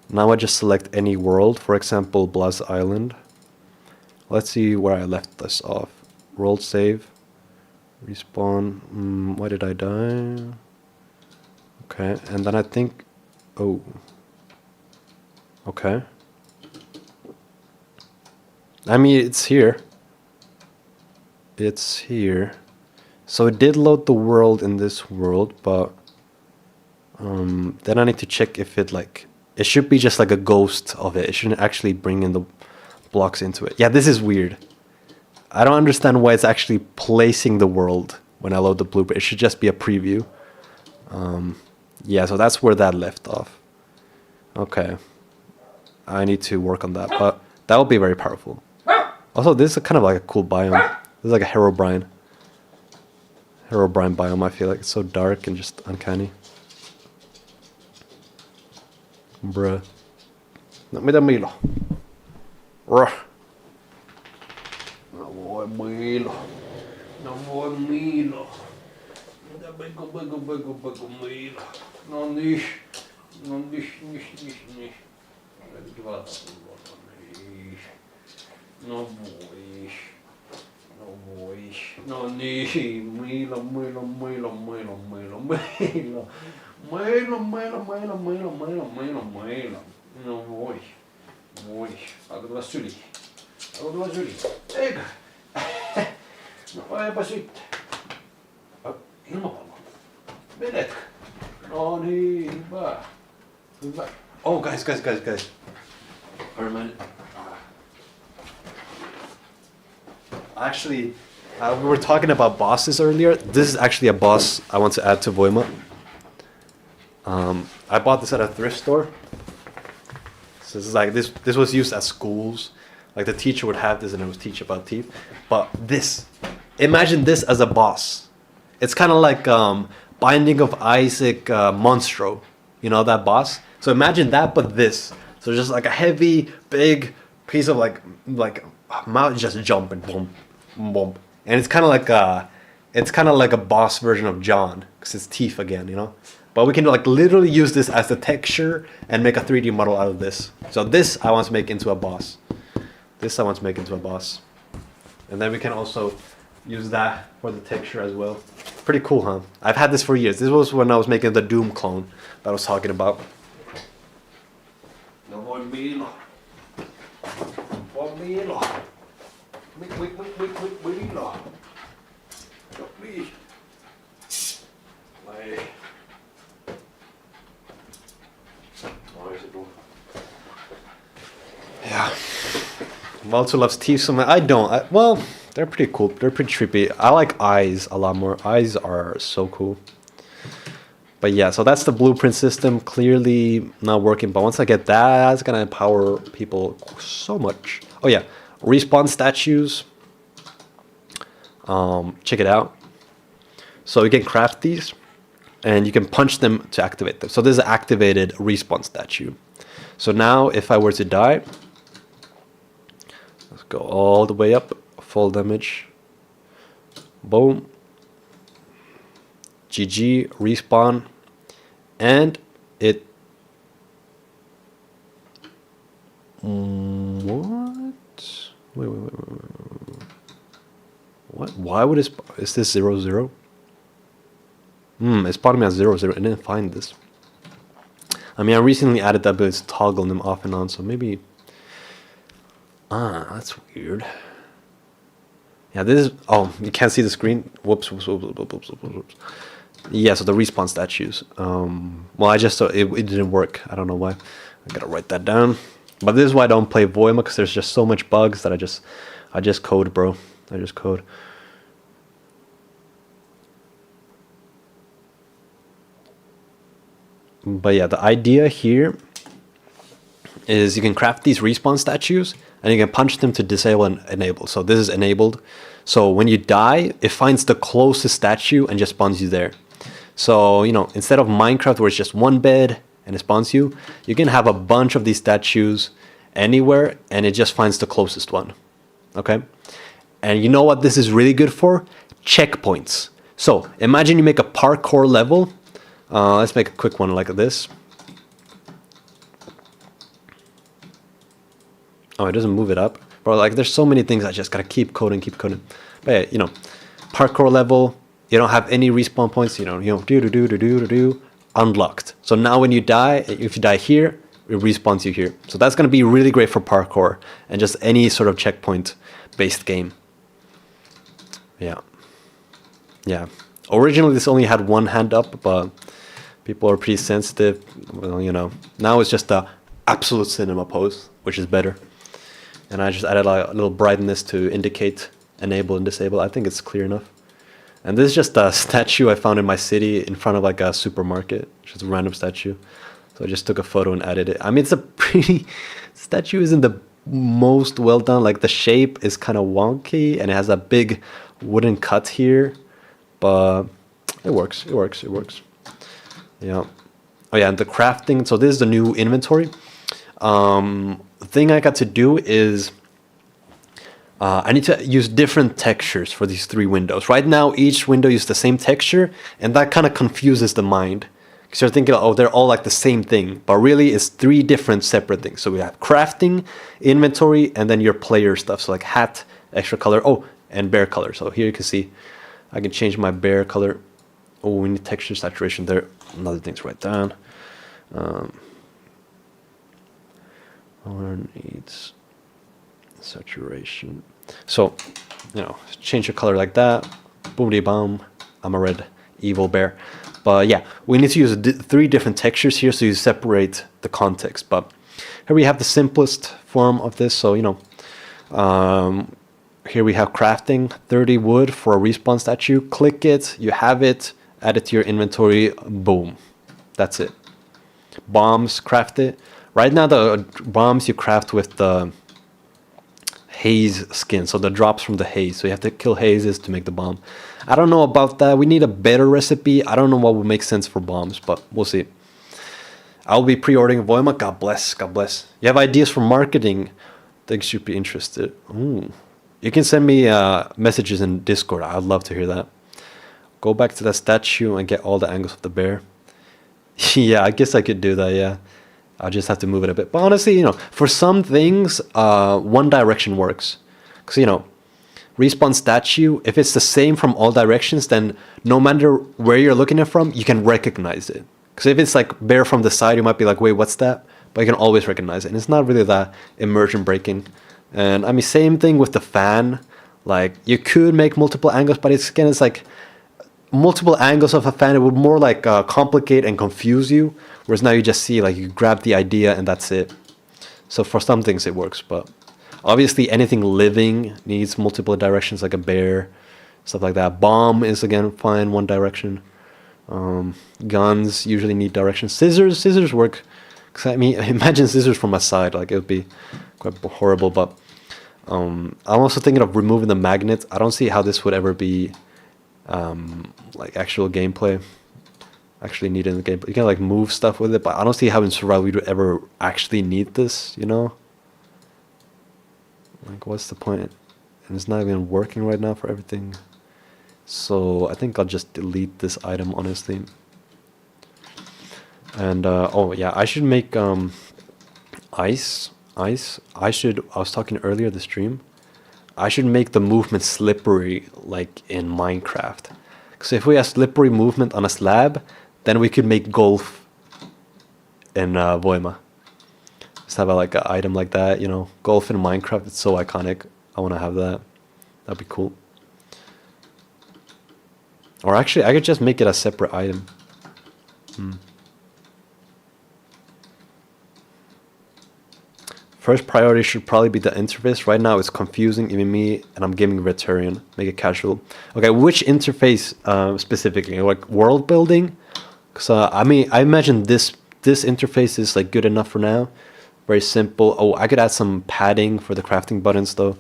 S1: Now I just select any world. For example, Blaz Island. Let's see where I left this off. World save. Respawn. Why did I die? Okay, and then I think, oh, okay. I mean, it's here. It's here. So it did load the world in this world, but then I need to check if it like, it should be just like a ghost of it. It shouldn't actually bring in the blocks into it. Yeah, this is weird. I don't understand why it's actually placing the world when I load the blueprint. It should just be a preview. Yeah, so that's where that left off. Okay. I need to work on that, but that will be very powerful. Also, this is kind of like a cool biome. This is like a Herobrine. Herobrine biome, I feel like. It's so dark and just uncanny. Bruh. Dame Milo. Ruh. No voy Milo. No voy Milo. Bego Milo. No nish. No nish. No boys. No nish. Milo. No voy. Agora syli. Eikä. No eipä sitten. Ilmapallo. Menetkö? No niin, hyvä. Oh, guys. Actually, we were talking about bosses earlier. This is actually a boss I want to add to Voima. I bought this at a thrift store. So this is like this was used at schools. Like the teacher would have this and it would teach about teeth. But this, imagine this as a boss. It's kind of like Binding of Isaac Monstro. You know that boss? So imagine that, but this. So just like a heavy, big piece of like mouth just jumping, boom, boom. And it's kind of like a boss version of John because it's teeth again, you know. But we can like literally use this as the texture and make a 3D model out of this. So this I want to make into a boss. And then we can also use that for the texture as well. Pretty cool, huh? I've had this for years. This was when I was making the Doom clone that I was talking about. No voy Milo. Milo. Milo. Yeah. Malto loves teeth so much. I don't. Well, they're pretty cool. They're pretty trippy. I like eyes a lot more. Eyes are so cool. But yeah, so that's the blueprint system. Clearly not working. But once I get that, that's going to empower people so much. Oh yeah. Respawn statues. Check it out. So you can craft these. And you can punch them to activate them. So this is an activated respawn statue. So now if I were to die, let's go all the way up, full damage. Boom. GG, respawn. And it... What? Wait. What? Why would it... Is this 0-0? It's spotting me at 0-0. I didn't find this. I mean, I recently added that ability to toggle them off and on, so maybe... that's weird. Yeah, this is... Oh, you can't see the screen? Whoops. Yeah, so the respawn statues. Well, I just thought it didn't work. I don't know why. I gotta write that down. But this is why I don't play Voima, because there's just so much bugs that I just code, bro. I just code. But yeah, the idea here is you can craft these respawn statues and you can punch them to disable and enable. So this is enabled. So when you die, it finds the closest statue and just spawns you there. So, you know, instead of Minecraft where it's just one bed and it spawns you, you can have a bunch of these statues anywhere and it just finds the closest one. Okay? And you know what this is really good for? Checkpoints. So imagine you make a parkour level. Let's make a quick one like this. Oh, it doesn't move it up. Bro, like there's so many things I just gotta keep coding. But yeah, you know, parkour level, you don't have any respawn points, you know, do. unlocked. So now when you die, if you die here, it respawns you here. So that's going to be really great for parkour and just any sort of checkpoint based game. Yeah. Originally this only had one hand up, but people are pretty sensitive. Well, you know, now it's just the absolute cinema pose, which is better. And I just added like a little brightness to indicate enable and disable. I think it's clear enough. And this is just a statue I found in my city in front of like a supermarket. Just a random statue. So I just took a photo and added it. I mean, it's a pretty... statue isn't the most well done. Like the shape is kind of wonky and it has a big wooden cut here. But it works. Yeah. Oh yeah, and the crafting. So this is the new inventory. The thing I got to do is I need to use different textures for these 3 windows. Right now, each window uses the same texture, and that kind of confuses the mind. Because you're thinking, oh, they're all like the same thing. But really, it's 3 different separate things. So we have crafting, inventory, and then your player stuff. So like hat, extra color, oh, and bear color. So here you can see I can change my bear color. Oh, we need texture saturation there. Another thing to write down. Needs saturation. So, you know, change your color like that. Boomity bomb. I'm a red evil bear. But yeah, we need to use 3 different textures here so you separate the context. But here we have the simplest form of this. So, you know, here we have crafting, 30 wood for a respawn statue. Click it, you have it, add it to your inventory, boom. That's it. Bombs, craft it. Right now the bombs you craft with the haze skin, so the drops from the haze. So you have to kill hazes to make the bomb. I don't know about that. We need a better recipe. I don't know what would make sense for bombs, but we'll see. I'll be pre-ordering Voima. God bless, God bless. You have ideas for marketing? Thanks, you'd be interested. Ooh. You can send me messages in Discord. I'd love to hear that. Go back to that statue and get all the angles of the bear. Yeah, I guess I could do that, yeah. I'll just have to move it a bit. But honestly, you know, for some things, one direction works. Because, you know, respawn statue, if it's the same from all directions, then no matter where you're looking at from, you can recognize it. Because if it's like bear from the side, you might be like, wait, what's that? But you can always recognize it. And it's not really that immersion breaking. And I mean, same thing with the fan. Like, you could make multiple angles, but it's again, it's like multiple angles of a fan. It would more like complicate and confuse you. Whereas now you just see, like, you grab the idea and that's it. So for some things it works, but obviously anything living needs multiple directions, like a bear, stuff like that. Bomb is again fine, one direction. Guns usually need directions. Scissors work. Cause I mean, imagine scissors from a side, like it would be quite horrible. But I'm also thinking of removing the magnet. I don't see how this would ever be like actual gameplay. Actually need in the game. You can like move stuff with it, but I don't see how in survival we would ever actually need this, you know? Like, what's the point? And it's not even working right now for everything. So I think I'll just delete this item, honestly. And oh yeah, I should make ice. I was talking earlier this stream. I should make the movement slippery like in Minecraft. Because if we have slippery movement on a slab, then we could make golf in Voima. Just have like an item like that, you know. Golf in Minecraft, it's so iconic. I want to have that. That'd be cool. Or actually, I could just make it a separate item. First priority should probably be the interface. Right now it's confusing, even me, and I'm gaming veteran. Make it casual. Okay, which interface specifically? Like world building? Because I mean, I imagine this interface is like good enough for now. Very simple. Oh, I could add some padding for the crafting buttons though.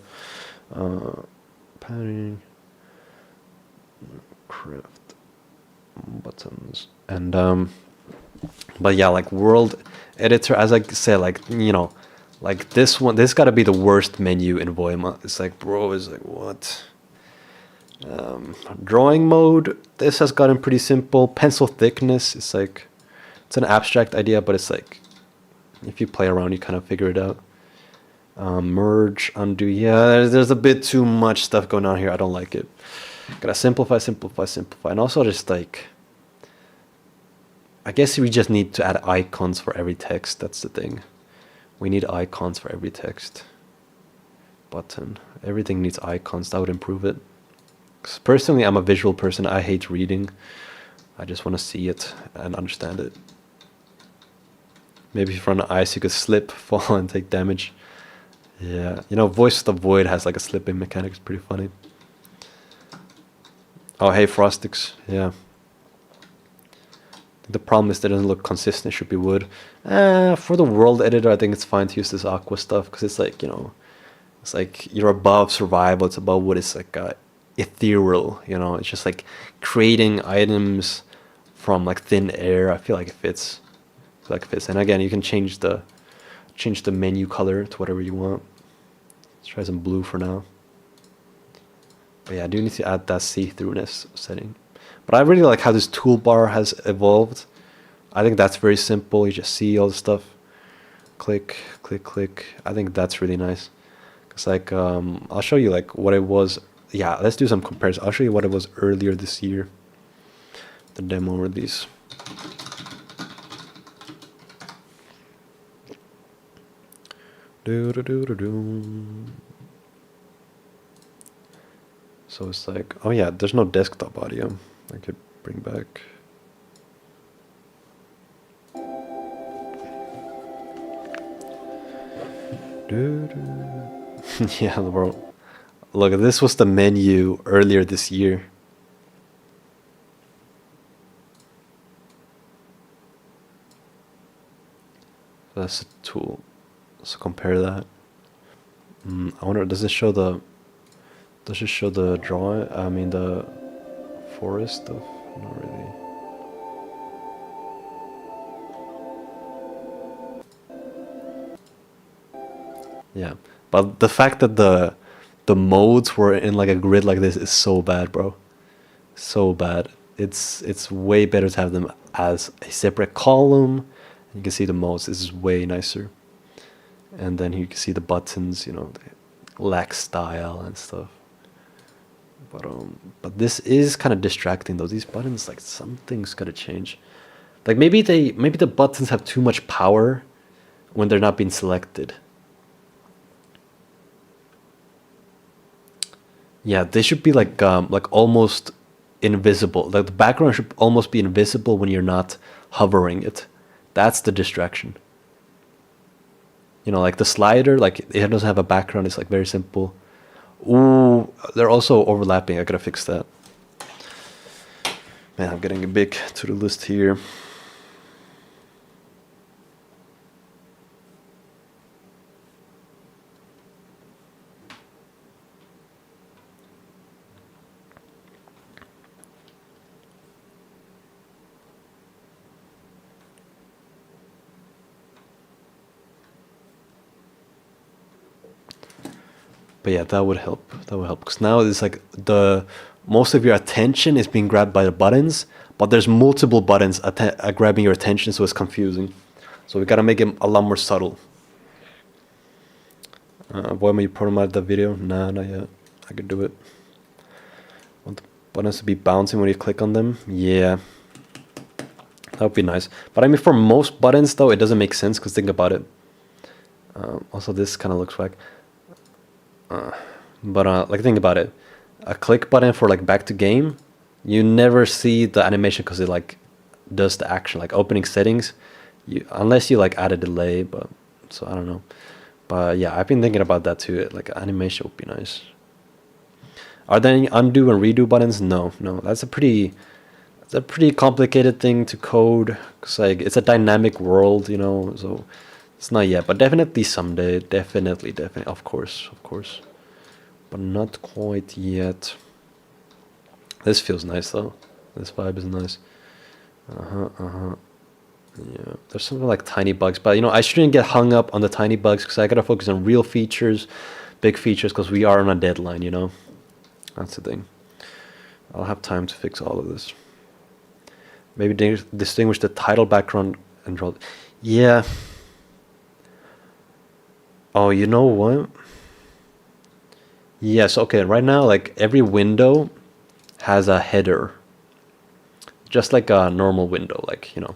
S1: Padding. Craft buttons. And but yeah, like world editor, as I said, like, you know, like this one, this gotta be the worst menu in Voima. It's like, bro, it's like, what? Drawing mode, this has gotten pretty simple. Pencil thickness, it's like, it's an abstract idea, but it's like, if you play around, you kind of figure it out. Merge, undo, yeah, there's a bit too much stuff going on here. I don't like it. Gotta simplify. And also just like, I guess we just need to add icons for every text. That's the thing. We need icons for every text. Button. Everything needs icons. That would improve it. 'Cause personally, I'm a visual person. I hate reading. I just want to see it and understand it. Maybe if you're on ice, you could slip, fall, and take damage. Yeah, you know, Voice of the Void has like a slipping mechanic. It's pretty funny. Oh, hey, Frostix. Yeah. The problem is that it doesn't look consistent. It should be wood. For the world editor, I think it's fine to use this aqua stuff because it's like, you know, it's like you're above survival. It's above wood. It's like ethereal, you know. It's just like creating items from like thin air. I feel like it fits. I feel like it fits. And again, you can change the menu color to whatever you want. Let's try some blue for now. But yeah, I do need to add that see-throughness setting. But I really like how this toolbar has evolved. I think that's very simple. You just see all the stuff. Click, click, click. I think that's really nice. It's like, I'll show you like what it was. Yeah, let's do some comparison. I'll show you what it was earlier this year. The demo release. So it's like, oh yeah, there's no desktop audio. I could bring back. Yeah, bro. Look, this was the menu earlier this year. That's a tool. So compare that. I wonder, does it show the drawing? I mean the forest stuff? Not really. Yeah, but the fact that the modes were in like a grid like this is so bad, bro. So bad. It's way better to have them as a separate column. You can see the modes. This is way nicer. And then you can see the buttons, you know, they lack style and stuff. But this is kind of distracting though. These buttons, like something's gotta change. Like maybe the buttons have too much power when they're not being selected. Yeah, they should be like almost invisible. Like the background should almost be invisible when you're not hovering it. That's the distraction. You know, like the slider, like it doesn't have a background. It's like very simple. Ooh, they're also overlapping. I gotta fix that. Man, I'm getting a big to-do list here. But yeah, that would help. That would help because now it's like most of your attention is being grabbed by the buttons, but there's multiple buttons grabbing your attention, so it's confusing. So we gotta make it a lot more subtle. Voima, you programmed the video? Nah, not yet. I could do it. Want the buttons to be bouncing when you click on them? Yeah, that would be nice. But I mean, for most buttons though, it doesn't make sense because think about it. Also, this kind of looks like. But like think about it, a click button for like back to game, you never see the animation because it like does the action, like opening settings, unless you like add a delay. But so I don't know. But yeah, I've been thinking about that too. Like animation would be nice. Are there any undo and redo buttons? No, that's a pretty complicated thing to code because like it's a dynamic world, you know, so it's not yet, but definitely someday. Definitely, of course, but not quite yet. This feels nice though. This vibe is nice. Yeah, there's something like tiny bugs, but you know, I shouldn't get hung up on the tiny bugs because I gotta focus on real features, big features, because we are on a deadline, you know. That's the thing. I'll have time to fix all of this. Maybe distinguish the title background and draw. Yeah. Oh, you know what? Yes, okay, right now, like, every window has a header. Just like a normal window, like, you know.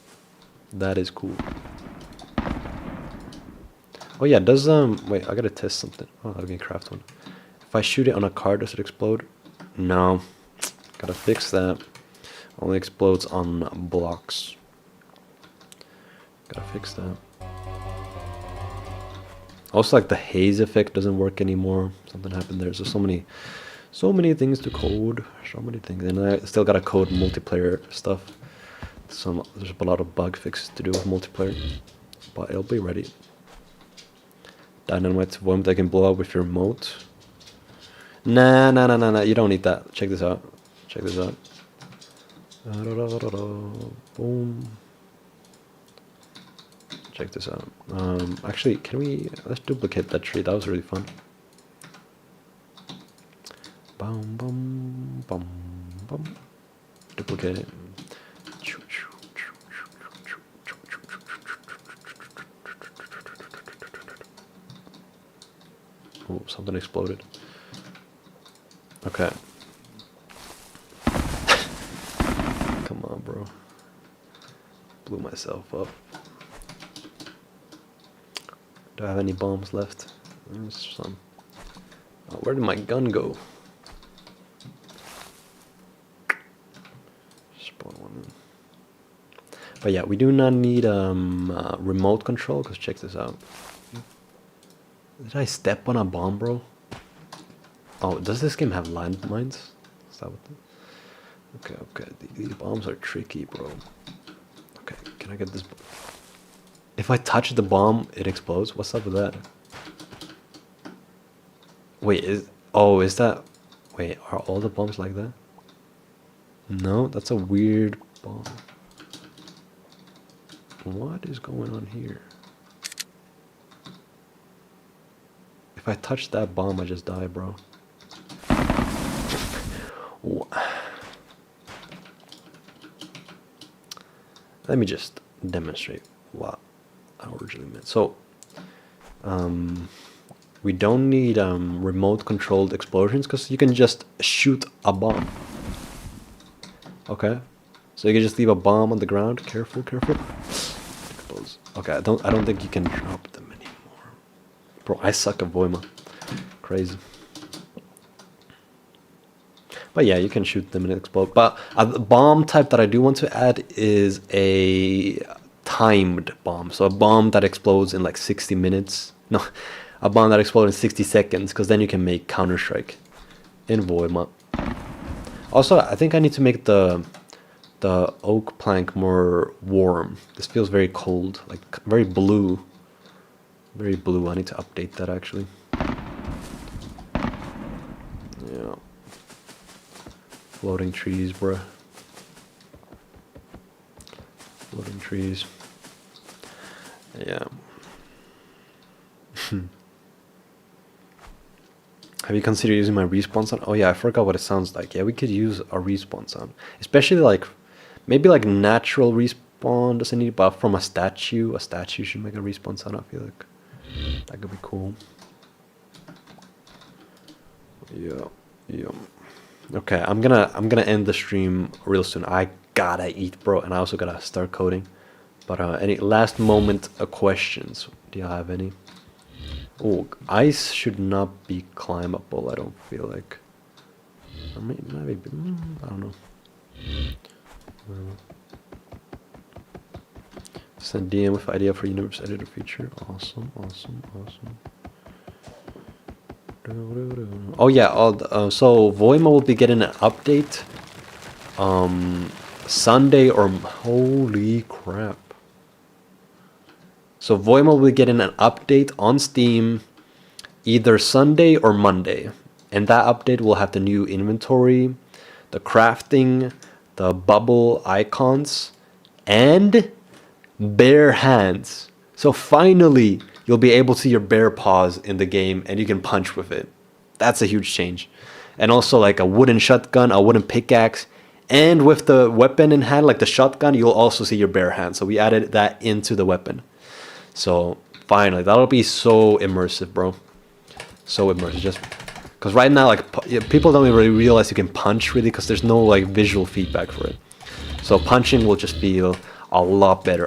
S1: That is cool. Oh yeah, does wait, I gotta test something. Oh, I can craft one. If I shoot it on a card, does it explode? No. Gotta fix that. Only explodes on blocks. Gotta fix that. Also, like the haze effect doesn't work anymore. Something happened there. So many things to code. So many things, and I still gotta code multiplayer stuff. There's a lot of bug fixes to do with multiplayer, but it'll be ready. Dynamite Voima that can blow up with your remote. Nah. You don't need that. Check this out. Check this out. Boom. Check this out. Actually, let's duplicate that tree. That was really fun. Boom, boom, boom, boom. Duplicate it. Oh, something exploded. Okay. Come on, bro. Blew myself up. Do I have any bombs left? There's some. Oh, where did my gun go? Spawn one in. But yeah, we do not need remote control, because check this out. Did I step on a bomb, bro? Oh, does this game have landmines? Is that what okay. These bombs are tricky, bro. Okay, can I get this? If I touch the bomb, it explodes? What's up with that? Wait, is that... Wait, are all the bombs like that? No, that's a weird bomb. What is going on here? If I touch that bomb, I just die, bro. Let me just demonstrate what I originally meant. So, we don't need remote controlled explosions, because you can just shoot a bomb. Okay, so you can just leave a bomb on the ground. Careful. Explodes. Okay, I don't think you can drop them anymore. Bro, I suck at Voima. Crazy. But yeah, you can shoot them and explode. But a bomb type that I do want to add is a timed bomb. So a bomb that explodes in like 60 minutes. No, a bomb that explodes in 60 seconds, because then you can make Counter-Strike in Voima. Also, I think I need to make the oak plank more warm. This feels very cold, like very blue. Very blue. I need to update that actually. Yeah. Floating trees, bruh. Floating trees. Yeah. Have you considered using my respawn sound? Oh yeah, I forgot what it sounds like. Yeah, we could use a respawn sound. Especially like, maybe like natural respawn doesn't need, but from a statue should make a respawn sound, I feel like. That could be cool. Yeah. Okay, I'm gonna end the stream real soon. I gotta eat, bro, and I also gotta start coding. But any last moment questions? Do you have any? Oh, ice should not be climbable, I don't feel like. I mean, maybe, I don't know. Send DM with idea for universe editor feature. Awesome. Oh yeah, so Voima will be getting an update Sunday or... Holy crap. So Voima will be getting an update on Steam either Sunday or Monday. And that update will have the new inventory, the crafting, the bubble icons, and bare hands. So finally, you'll be able to see your bare paws in the game and you can punch with it. That's a huge change. And also like a wooden shotgun, a wooden pickaxe, and with the weapon in hand, like the shotgun, you'll also see your bare hands. So we added that into the weapon. So finally, that'll be so immersive, bro. So immersive. Just because right now, like people don't really realize you can punch really, because there's no like visual feedback for it. So punching will just be a lot better,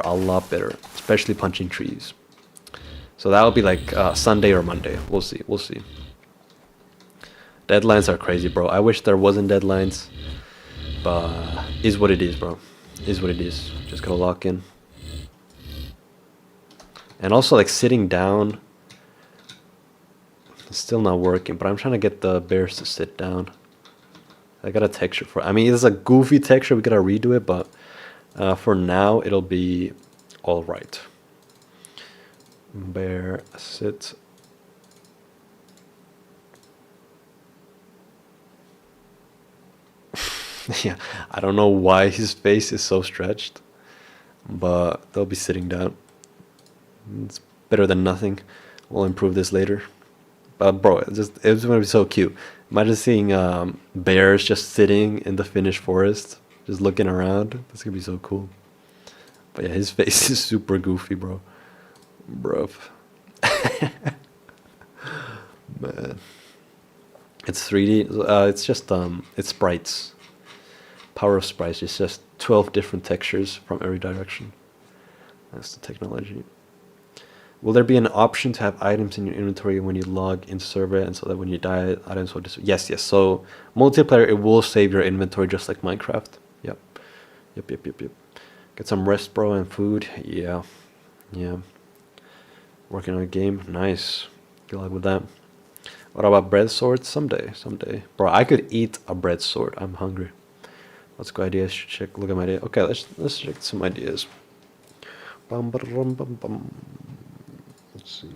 S1: especially punching trees. So that'll be like Sunday or Monday. We'll see. We'll see. Deadlines are crazy, bro. I wish there wasn't deadlines, but is what it is, bro. Is what it is. Just gotta lock in. And also, like, sitting down, it's still not working. But I'm trying to get the bears to sit down. I got a texture for it. I mean, it's a goofy texture. We gotta redo it, but for now, it'll be all right. Bear sit. Yeah, I don't know why his face is so stretched, but they'll be sitting down. It's better than nothing. We'll improve this later. But bro, it's gonna be so cute. Imagine seeing bears just sitting in the Finnish forest, just looking around. That's gonna be so cool. But yeah, his face is super goofy, bro. Bruv. Man. It's 3D. It's just it's sprites. Power of sprites. It's just 12 different textures from every direction. That's the technology. Will there be an option to have items in your inventory when you log into server, and so that when you die, items will disappear? Yes, yes. So multiplayer, it will save your inventory just like Minecraft. Yep. Yep. Get some rest, bro, and food. Yeah. Working on a game. Nice. Good luck with that. What about bread swords? Someday. Bro, I could eat a bread sword. I'm hungry. Let's go ideas. Check. Look at my idea. Okay, let's check some ideas. Bum. Let's see.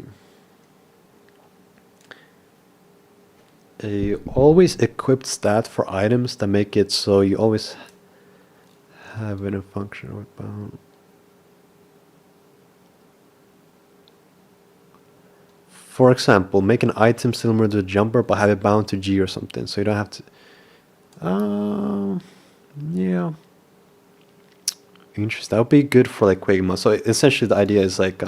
S1: A always equipped stat for items that make it so you always have it in function or bound. For example, make an item similar to a jumper but have it bound to G or something, so you don't have to. Yeah. Interesting. That would be good for like quick mod. So essentially, the idea is like,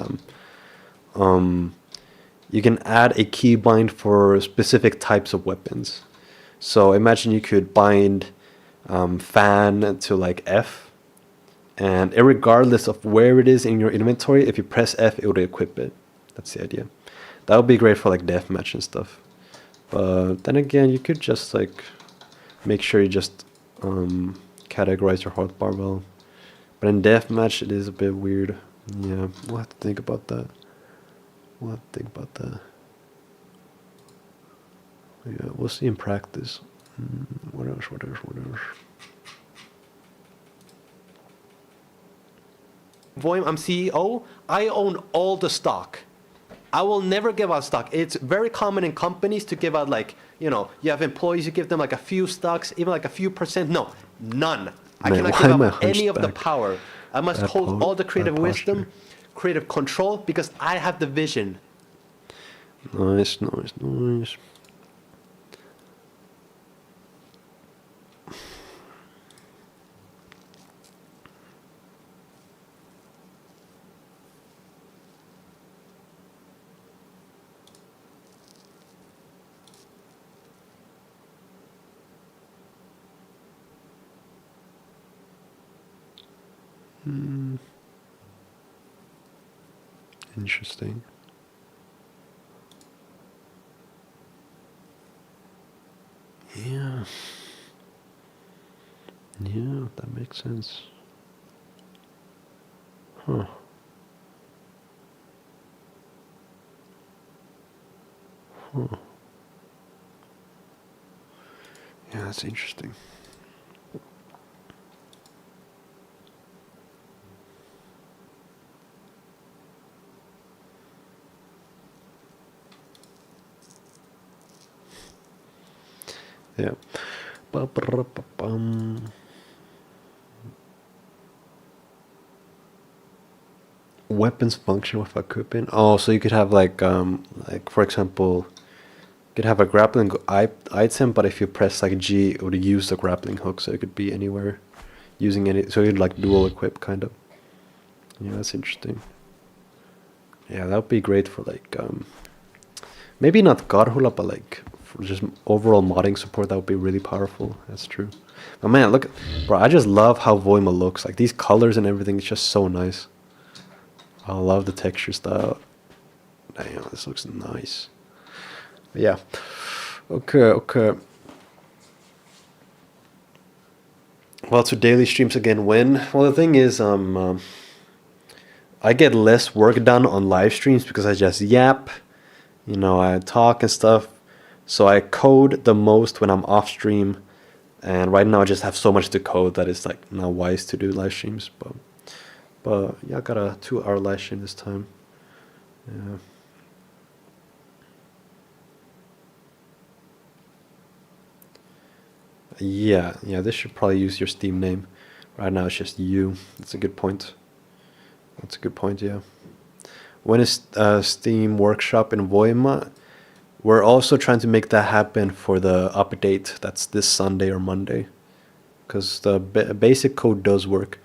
S1: you can add a keybind for specific types of weapons. So imagine you could bind fan to like F, and regardless of where it is in your inventory, if you press F, it will equip it. That's the idea. That would be great for like deathmatch and stuff. But then again, you could just like make sure you just categorize your hotbar well. But in deathmatch, it is a bit weird. Yeah, we'll have to think about that. Yeah, we'll see in practice. What else? Voima, I'm CEO. I own all the stock. I will never give out stock. It's very common in companies to give out like, you have employees, you give them like a few stocks, even like a few percent. No, none. I cannot give up any of the power. I must hold all the creative wisdom, creative control, because I have the vision. Nice. Interesting. Yeah, that makes sense. Huh. Yeah, that's interesting. Yeah. Weapons function with equipping. Oh, so you could have like for example, you could have a grappling item, but if you press like G, it would use the grappling hook, so it could be anywhere, using any. So you'd like dual equip kind of. Yeah, that's interesting. Yeah, that would be great for like maybe not Karhula, but like for just overall modding support, that would be really powerful. That's true. But man, look, bro, I just love how Voima looks. Like these colors and everything, it's just so nice. I love the texture style. Damn, this looks nice. But yeah. Okay. Well, to daily streams again when? Well, the thing is, I get less work done on live streams because I just yap, I talk and stuff. So I code the most when I'm off stream, and right now I just have so much to code that it's like not wise to do live streams. But yeah, I got a 2-hour live stream this time. Yeah, this should probably use your Steam name. Right now it's just you. That's a good point. Yeah. When is Steam Workshop in Voima? We're also trying to make that happen for the update. That's this Sunday or Monday. Because the basic code does work.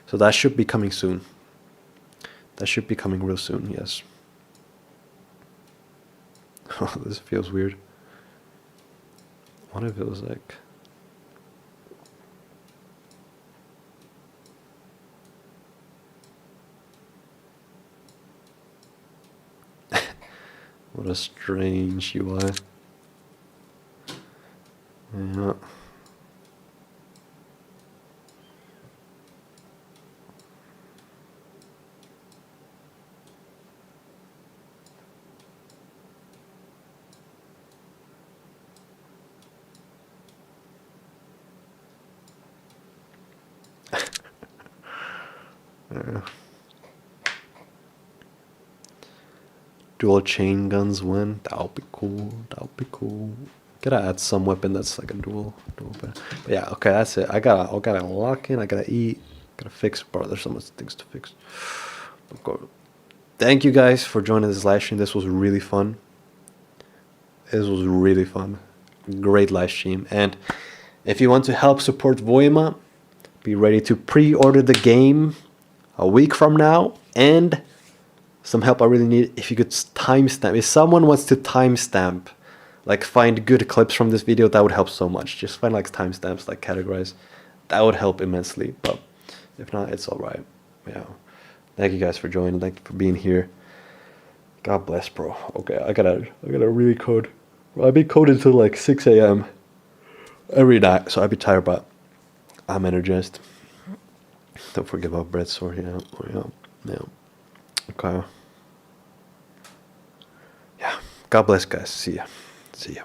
S1: So that should be coming soon. That should be coming real soon, yes. Oh, this feels weird. What if it was like... What a strange UI. Yeah. Yeah. Dual chain guns win. That would be cool. Gotta add some weapon that's like a dual weapon. But yeah, okay, that's it. I gotta lock in, I gotta eat, gotta fix, bro. There's so much things to fix. Thank you guys for joining this live stream. This was really fun. Great live stream. And if you want to help support Voima, be ready to pre-order the game a week from now. And some help I really need, if you could timestamp. If someone wants to timestamp, like find good clips from this video, that would help so much. Just find like timestamps, like categorize. That would help immensely. But if not, it's all right. Yeah. Thank you guys for joining. Thank you for being here. God bless, bro. Okay, I gotta really code. Well, I've been coding till like 6 a.m. every night, so I'd be tired, but I'm energized. Don't forget about bread sword. Yeah. Okay. Yeah. God bless, guys. See ya.